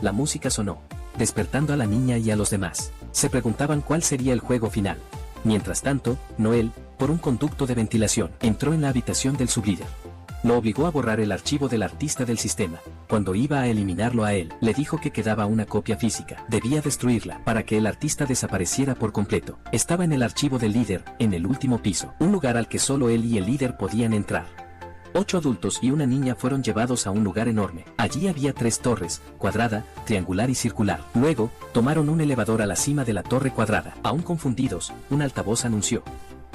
La música sonó, despertando a la niña y a los demás. Se preguntaban cuál sería el juego final. Mientras tanto, Noel, por un conducto de ventilación, entró en la habitación del sublíder. Lo obligó a borrar el archivo del artista del sistema. Cuando iba a eliminarlo a él, le dijo que quedaba una copia física. Debía destruirla para que el artista desapareciera por completo. Estaba en el archivo del líder, en el último piso, un lugar al que solo él y el líder podían entrar. 8 adultos y una niña fueron llevados a un lugar enorme. Allí había 3 torres, cuadrada, triangular y circular. Luego, tomaron un elevador a la cima de la torre cuadrada. Aún confundidos, un altavoz anunció: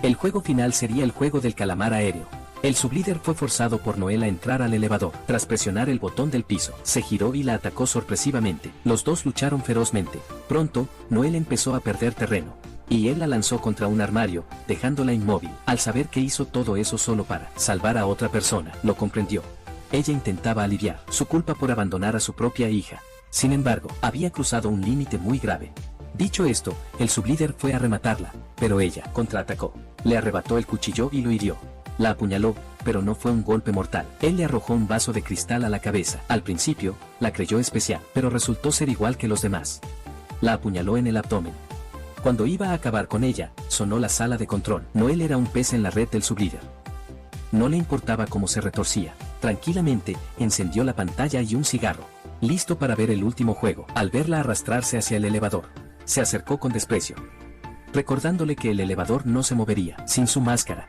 el juego final sería el juego del calamar aéreo. El sublíder fue forzado por Noel a entrar al elevador. Tras presionar el botón del piso, se giró y la atacó sorpresivamente. Los dos lucharon ferozmente. Pronto, Noel empezó a perder terreno, y él la lanzó contra un armario, dejándola inmóvil. Al saber que hizo todo eso solo para salvar a otra persona, lo comprendió. Ella intentaba aliviar su culpa por abandonar a su propia hija. Sin embargo, había cruzado un límite muy grave. Dicho esto, el sublíder fue a rematarla, pero ella contraatacó. Le arrebató el cuchillo y lo hirió. La apuñaló, pero no fue un golpe mortal. Él le arrojó un vaso de cristal a la cabeza. Al principio, la creyó especial, pero resultó ser igual que los demás. La apuñaló en el abdomen. Cuando iba a acabar con ella, sonó la sala de control. Noel era un pez en la red del sublíder. No le importaba cómo se retorcía. Tranquilamente, encendió la pantalla y un cigarro, listo para ver el último juego. Al verla arrastrarse hacia el elevador, se acercó con desprecio, recordándole que el elevador no se movería sin su máscara.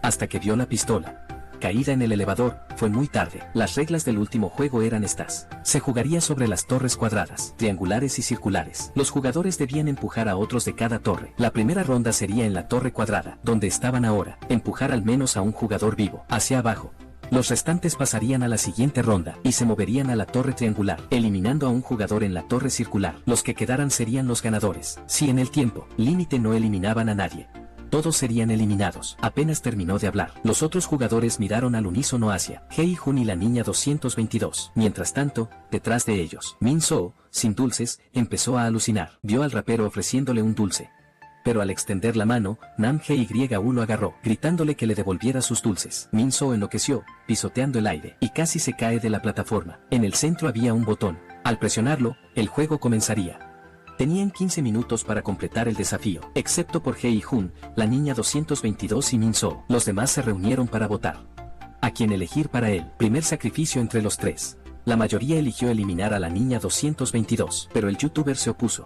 Hasta que vio la pistola caída en el elevador, fue muy tarde. Las reglas del último juego eran estas. Se jugaría sobre las torres cuadradas, triangulares y circulares. Los jugadores debían empujar a otros de cada torre. La primera ronda sería en la torre cuadrada, donde estaban ahora, empujar al menos a un jugador vivo, hacia abajo. Los restantes pasarían a la siguiente ronda, y se moverían a la torre triangular, eliminando a un jugador en la torre circular. Los que quedaran serían los ganadores. Si en el tiempo límite no eliminaban a nadie, todos serían eliminados. Apenas terminó de hablar, los otros jugadores miraron al unísono hacia Hye-jun y la niña 222. Mientras tanto, detrás de ellos, Min-soo, sin dulces, empezó a alucinar. Vio al rapero ofreciéndole un dulce, pero al extender la mano, Nam Hye-yu lo agarró, gritándole que le devolviera sus dulces. Min-soo enloqueció, pisoteando el aire, y casi se cae de la plataforma. En el centro había un botón. Al presionarlo, el juego comenzaría. Tenían 15 minutos para completar el desafío, excepto por Hye-jun, la niña 222 y Min-soo. Los demás se reunieron para votar. ¿A quién elegir para el primer sacrificio entre los tres? La mayoría eligió eliminar a la niña 222, pero el youtuber se opuso.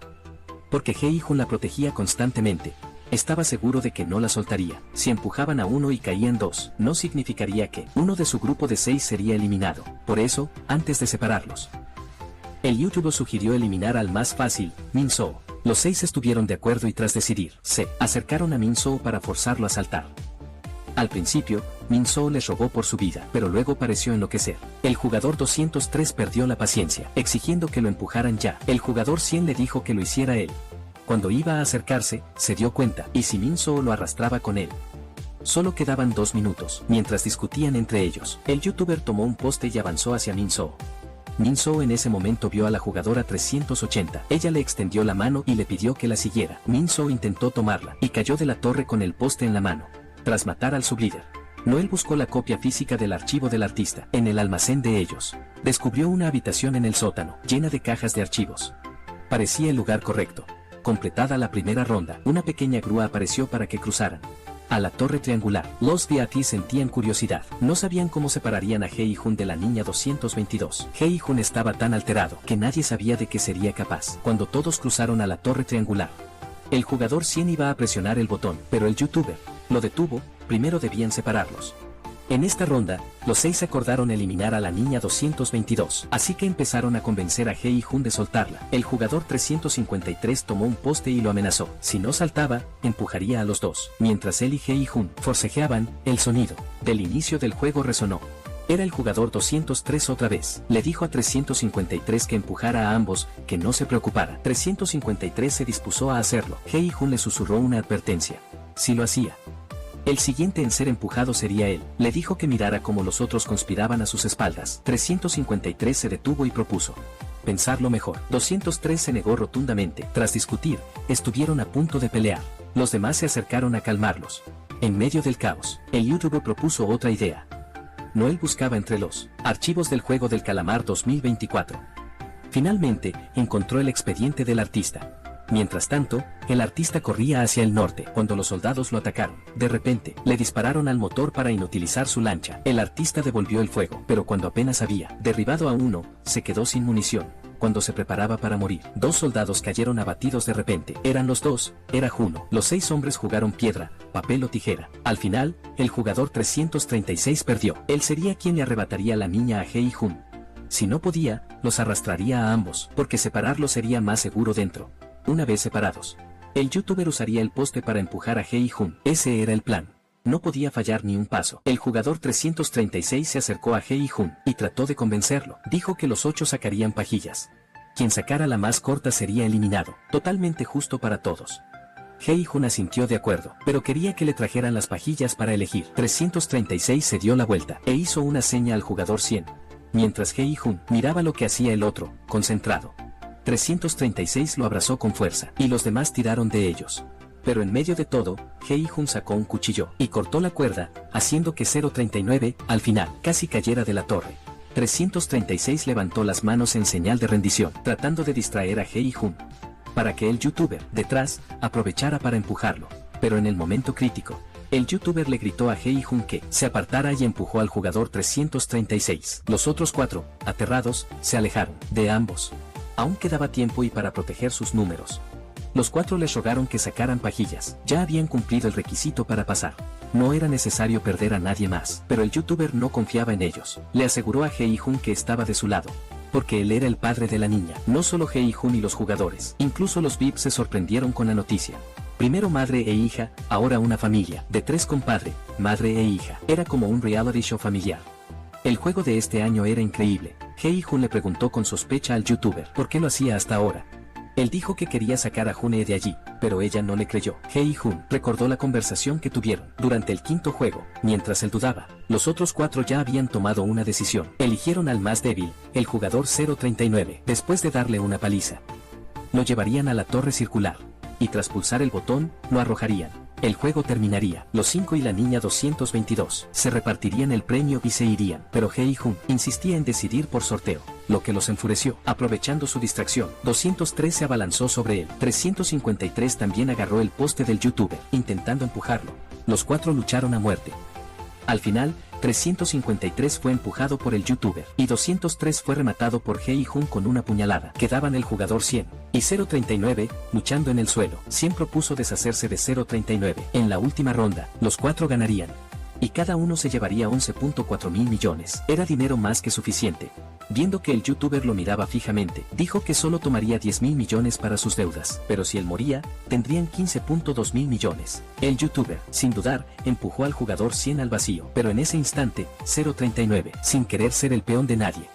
Porque Hei-jun la protegía constantemente. Estaba seguro de que no la soltaría. Si empujaban a uno y caían dos, no significaría que uno de su grupo de 6 sería eliminado. Por eso, antes de separarlos, el youtuber sugirió eliminar al más fácil, Min-soo. Los 6 estuvieron de acuerdo y tras decidir, se acercaron a Min-soo para forzarlo a saltar. Al principio, Min-soo les rogó por su vida, pero luego pareció enloquecer. El jugador 203 perdió la paciencia, exigiendo que lo empujaran ya. El jugador 100 le dijo que lo hiciera él. Cuando iba a acercarse, se dio cuenta, y si Min-soo lo arrastraba con él. Solo quedaban 2 minutos. Mientras discutían entre ellos, el youtuber tomó un poste y avanzó hacia Min-soo. Min-soo en ese momento vio a la jugadora 380. Ella le extendió la mano y le pidió que la siguiera. Min-soo intentó tomarla, y cayó de la torre con el poste en la mano. Tras matar al sublíder, Noel buscó la copia física del archivo del artista. En el almacén de ellos, descubrió una habitación en el sótano, llena de cajas de archivos. Parecía el lugar correcto. Completada la primera ronda, una pequeña grúa apareció para que cruzaran a la torre triangular. Los VIP sentían curiosidad. No sabían cómo separarían a Hei-jun de la niña 222. Hei-jun estaba tan alterado que nadie sabía de qué sería capaz. Cuando todos cruzaron a la torre triangular, el jugador 100 iba a presionar el botón, pero el youtuber lo detuvo. Primero debían separarlos. En esta ronda, los 6 acordaron eliminar a la niña 222, así que empezaron a convencer a Hei-jun de soltarla. El jugador 353 tomó un poste y lo amenazó. Si no saltaba, empujaría a los dos. Mientras él y Hei-jun forcejeaban, el sonido del inicio del juego resonó. Era el jugador 203 otra vez. Le dijo a 353 que empujara a ambos, que no se preocupara. 353 se dispuso a hacerlo. Hei-jun le susurró una advertencia. Si lo hacía, el siguiente en ser empujado sería él. Le dijo que mirara cómo los otros conspiraban a sus espaldas. 353 se detuvo y propuso pensarlo mejor. 203 se negó rotundamente. Tras discutir, estuvieron a punto de pelear. Los demás se acercaron a calmarlos. En medio del caos, el youtuber propuso otra idea. Noel buscaba entre los archivos del juego del calamar 2024. Finalmente, encontró el expediente del artista. Mientras tanto, el artista corría hacia el norte. Cuando los soldados lo atacaron, de repente, le dispararon al motor para inutilizar su lancha. El artista devolvió el fuego, pero cuando apenas había derribado a uno, se quedó sin munición. Cuando se preparaba para morir, 2 soldados cayeron abatidos de repente. Eran los 2, era Juno. Los 6 hombres jugaron piedra, papel o tijera. Al final, el jugador 336 perdió. Él sería quien le arrebataría la niña a Hei-jun. Si no podía, los arrastraría a ambos, porque separarlos sería más seguro dentro. Una vez separados, el youtuber usaría el poste para empujar a Hei-jun. Ese era el plan. No podía fallar ni un paso. El jugador 336 se acercó a Hei-jun y trató de convencerlo. Dijo que los 8 sacarían pajillas. Quien sacara la más corta sería eliminado. Totalmente justo para todos. Hei-jun asintió de acuerdo, pero quería que le trajeran las pajillas para elegir. 336 se dio la vuelta e hizo una seña al jugador 100. Mientras Hei-jun miraba lo que hacía el otro, concentrado. 336 lo abrazó con fuerza, y los demás tiraron de ellos. Pero en medio de todo, Hei-jun sacó un cuchillo, y cortó la cuerda, haciendo que 039, al final, casi cayera de la torre. 336 levantó las manos en señal de rendición, tratando de distraer a Hei-jun, para que el youtuber, detrás, aprovechara para empujarlo. Pero en el momento crítico, el youtuber le gritó a Hei-jun que se apartara y empujó al jugador 336. Los otros 4, aterrados, se alejaron de ambos. Aún quedaba tiempo y para proteger sus números. Los 4 les rogaron que sacaran pajillas. Ya habían cumplido el requisito para pasar. No era necesario perder a nadie más. Pero el youtuber no confiaba en ellos. Le aseguró a Hei-jun que estaba de su lado, porque él era el padre de la niña. No solo Hei-jun y los jugadores, incluso los VIP se sorprendieron con la noticia. Primero madre e hija, ahora una familia, de 3 compadre, madre e hija. Era como un reality show familiar. El juego de este año era increíble. Hei-jun le preguntó con sospecha al youtuber por qué lo hacía hasta ahora. Él dijo que quería sacar a June de allí, pero ella no le creyó. Hei-jun recordó la conversación que tuvieron durante el 5.º juego. Mientras él dudaba, los otros 4 ya habían tomado una decisión. Eligieron al más débil, el jugador 039. Después de darle una paliza, lo llevarían a la torre circular, y tras pulsar el botón, lo arrojarían. El juego terminaría. Los 5 y la niña 222 se repartirían el premio y se irían. Pero Hei-jun insistía en decidir por sorteo, lo que los enfureció. Aprovechando su distracción, 203 se abalanzó sobre él. 353 también agarró el poste del youtuber, intentando empujarlo. Los 4 lucharon a muerte. Al final, 353 fue empujado por el youtuber, y 203 fue rematado por Hei-jun con una puñalada. Quedaban el jugador 100 y 039, luchando en el suelo. 100 propuso deshacerse de 039. En la última ronda, los 4 ganarían, y cada uno se llevaría 11.4 mil millones. Era dinero más que suficiente. Viendo que el youtuber lo miraba fijamente, dijo que solo tomaría 10 mil millones para sus deudas, pero si él moría, tendrían 15.2 mil millones. El youtuber, sin dudar, empujó al jugador 100 al vacío, pero en ese instante, 039, sin querer ser el peón de nadie,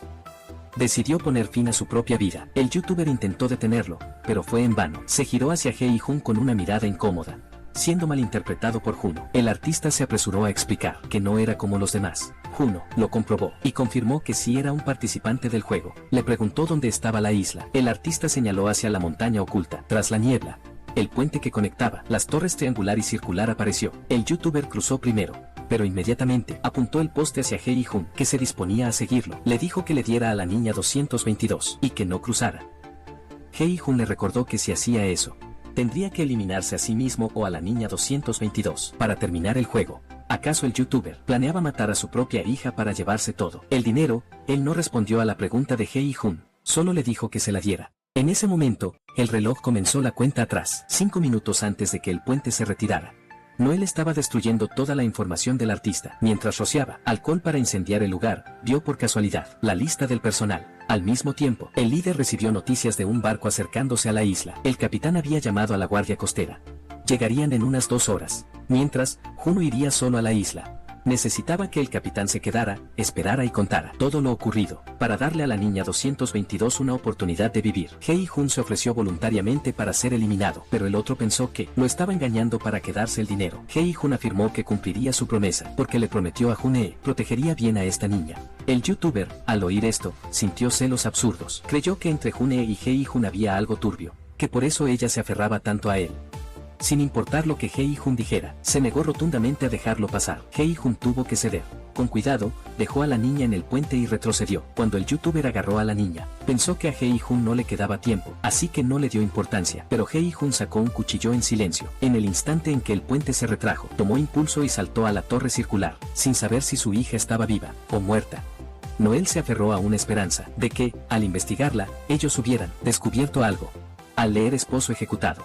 decidió poner fin a su propia vida. El youtuber intentó detenerlo, pero fue en vano. Se giró hacia Hei-jun con una mirada incómoda, siendo malinterpretado por Juno. El artista se apresuró a explicar que no era como los demás. Juno lo comprobó y confirmó que sí era un participante del juego. Le preguntó dónde estaba la isla. El artista señaló hacia la montaña oculta, tras la niebla. El puente que conectaba las torres triangular y circular apareció. El youtuber cruzó primero, pero inmediatamente apuntó el poste hacia Hei-jun, que se disponía a seguirlo. Le dijo que le diera a la niña 222 y que no cruzara. Hei-jun le recordó que si hacía eso, tendría que eliminarse a sí mismo o a la niña 222 para terminar el juego. ¿Acaso el youtuber planeaba matar a su propia hija para llevarse todo el dinero? Él no respondió a la pregunta de Hei-jun, solo le dijo que se la diera. En ese momento, el reloj comenzó la cuenta atrás. 5 minutos antes de que el puente se retirara, Noel estaba destruyendo toda la información del artista. Mientras rociaba alcohol para incendiar el lugar, vio por casualidad la lista del personal. Al mismo tiempo, el líder recibió noticias de un barco acercándose a la isla. El capitán había llamado a la guardia costera. Llegarían en unas 2 horas. Mientras, Juno iría solo a la isla. Necesitaba que el capitán se quedara, esperara y contara todo lo ocurrido, para darle a la niña 222 una oportunidad de vivir. Hei-jun se ofreció voluntariamente para ser eliminado, pero el otro pensó que lo estaba engañando para quedarse el dinero. Hei-jun afirmó que cumpliría su promesa, porque le prometió a June protegería bien a esta niña. El youtuber, al oír esto, sintió celos absurdos. Creyó que entre June y Hei-jun había algo turbio, que por eso ella se aferraba tanto a él. Sin importar lo que Hei-jun dijera, se negó rotundamente a dejarlo pasar. Hei-jun tuvo que ceder. Con cuidado, dejó a la niña en el puente y retrocedió. Cuando el youtuber agarró a la niña, pensó que a Hei-jun no le quedaba tiempo, así que no le dio importancia. Pero Hei-jun sacó un cuchillo en silencio. En el instante en que el puente se retrajo, tomó impulso y saltó a la torre circular, sin saber si su hija estaba viva o muerta. Noel se aferró a una esperanza de que, al investigarla, ellos hubieran descubierto algo. Al leer esposo ejecutado,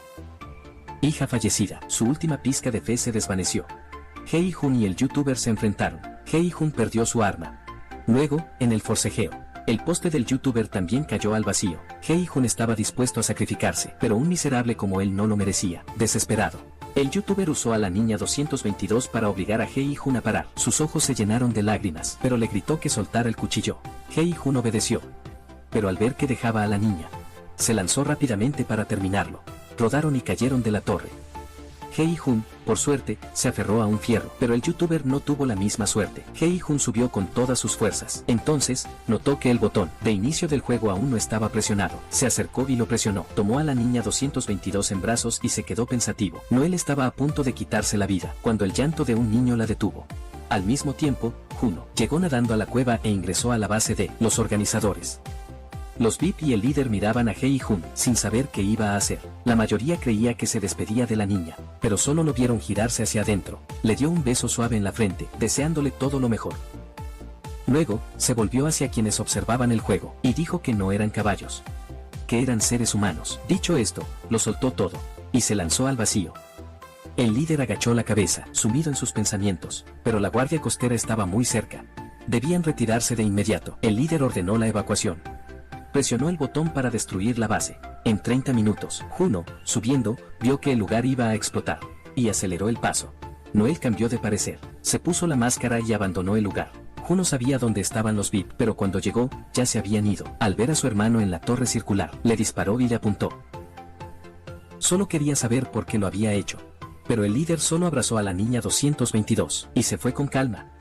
hija fallecida, su última pizca de fe se desvaneció. Hei-jun y el youtuber se enfrentaron. Hei-jun perdió su arma. Luego, en el forcejeo, el poste del youtuber también cayó al vacío. Hei-jun estaba dispuesto a sacrificarse, pero un miserable como él no lo merecía. Desesperado, el youtuber usó a la niña 222 para obligar a Hei-jun a parar. Sus ojos se llenaron de lágrimas, pero le gritó que soltara el cuchillo. Hei-jun obedeció, pero al ver que dejaba a la niña, se lanzó rápidamente para terminarlo. Rodaron y cayeron de la torre. Hei-jun, por suerte, se aferró a un fierro, pero el youtuber no tuvo la misma suerte. Hei-jun subió con todas sus fuerzas. Entonces, notó que el botón de inicio del juego aún no estaba presionado. Se acercó y lo presionó. Tomó a la niña 222 en brazos y se quedó pensativo. Noel estaba a punto de quitarse la vida, cuando el llanto de un niño la detuvo. Al mismo tiempo, Juno llegó nadando a la cueva e ingresó a la base de los organizadores. Los VIP y el líder miraban a Hei-jun sin saber qué iba a hacer. La mayoría creía que se despedía de la niña, pero solo lo vieron girarse hacia adentro. Le dio un beso suave en la frente, deseándole todo lo mejor. Luego, se volvió hacia quienes observaban el juego, y dijo que no eran caballos, que eran seres humanos. Dicho esto, lo soltó todo, y se lanzó al vacío. El líder agachó la cabeza, sumido en sus pensamientos, pero la guardia costera estaba muy cerca. Debían retirarse de inmediato. El líder ordenó la evacuación. Presionó el botón para destruir la base. En 30 minutos, Juno, subiendo, vio que el lugar iba a explotar, y aceleró el paso. Noel cambió de parecer, se puso la máscara y abandonó el lugar. Juno sabía dónde estaban los VIP, pero cuando llegó, ya se habían ido. Al ver a su hermano en la torre circular, le disparó y le apuntó. Solo quería saber por qué lo había hecho. Pero el líder solo abrazó a la niña 222, y se fue con calma.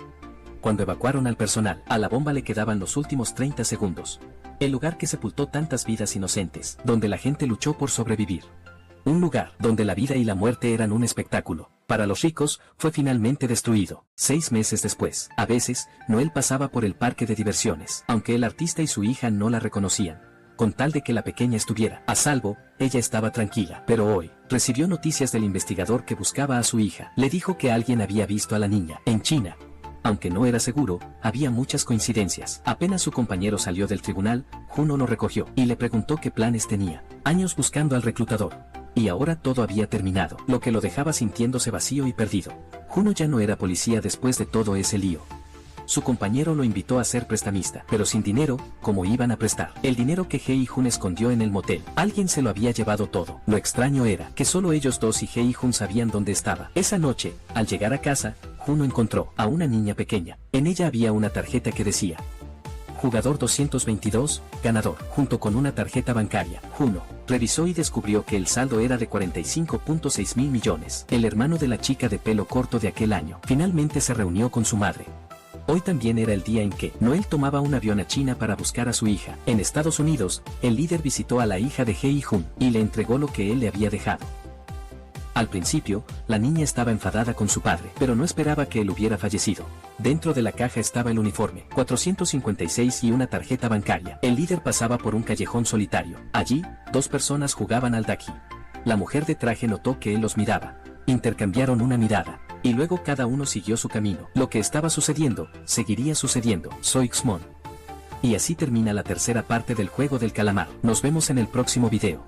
Cuando evacuaron al personal, a la bomba le quedaban los últimos 30 segundos. El lugar que sepultó tantas vidas inocentes, donde la gente luchó por sobrevivir. Un lugar donde la vida y la muerte eran un espectáculo. Para los ricos, fue finalmente destruido. 6 meses después, a veces, Noel pasaba por el parque de diversiones, aunque el artista y su hija no la reconocían. Con tal de que la pequeña estuviera a salvo, ella estaba tranquila. Pero hoy, recibió noticias del investigador que buscaba a su hija. Le dijo que alguien había visto a la niña en China. Aunque no era seguro, había muchas coincidencias. Apenas su compañero salió del tribunal, Juno lo recogió y le preguntó qué planes tenía. Años buscando al reclutador. Y ahora todo había terminado, lo que lo dejaba sintiéndose vacío y perdido. Juno ya no era policía después de todo ese lío. Su compañero lo invitó a ser prestamista, pero sin dinero, como iban a prestar. El dinero que Hee-jun escondió en el motel, alguien se lo había llevado todo. Lo extraño era que solo ellos dos y Hee-jun sabían dónde estaba. Esa noche, al llegar a casa, Juno encontró a una niña pequeña. En ella había una tarjeta que decía: Jugador 222, ganador, junto con una tarjeta bancaria. Juno revisó y descubrió que el saldo era de 45.6 mil millones. El hermano de la chica de pelo corto de aquel año finalmente se reunió con su madre. Hoy también era el día en que Noel tomaba un avión a China para buscar a su hija. En Estados Unidos, el líder visitó a la hija de Hee-jun y le entregó lo que él le había dejado. Al principio, la niña estaba enfadada con su padre, pero no esperaba que él hubiera fallecido. Dentro de la caja estaba el uniforme, 456 y una tarjeta bancaria. El líder pasaba por un callejón solitario. Allí, dos personas jugaban al daki. La mujer de traje notó que él los miraba. Intercambiaron una mirada, y luego cada uno siguió su camino. Lo que estaba sucediendo, seguiría sucediendo. Soy Xmon. Y así termina la tercera parte del juego del calamar. Nos vemos en el próximo video.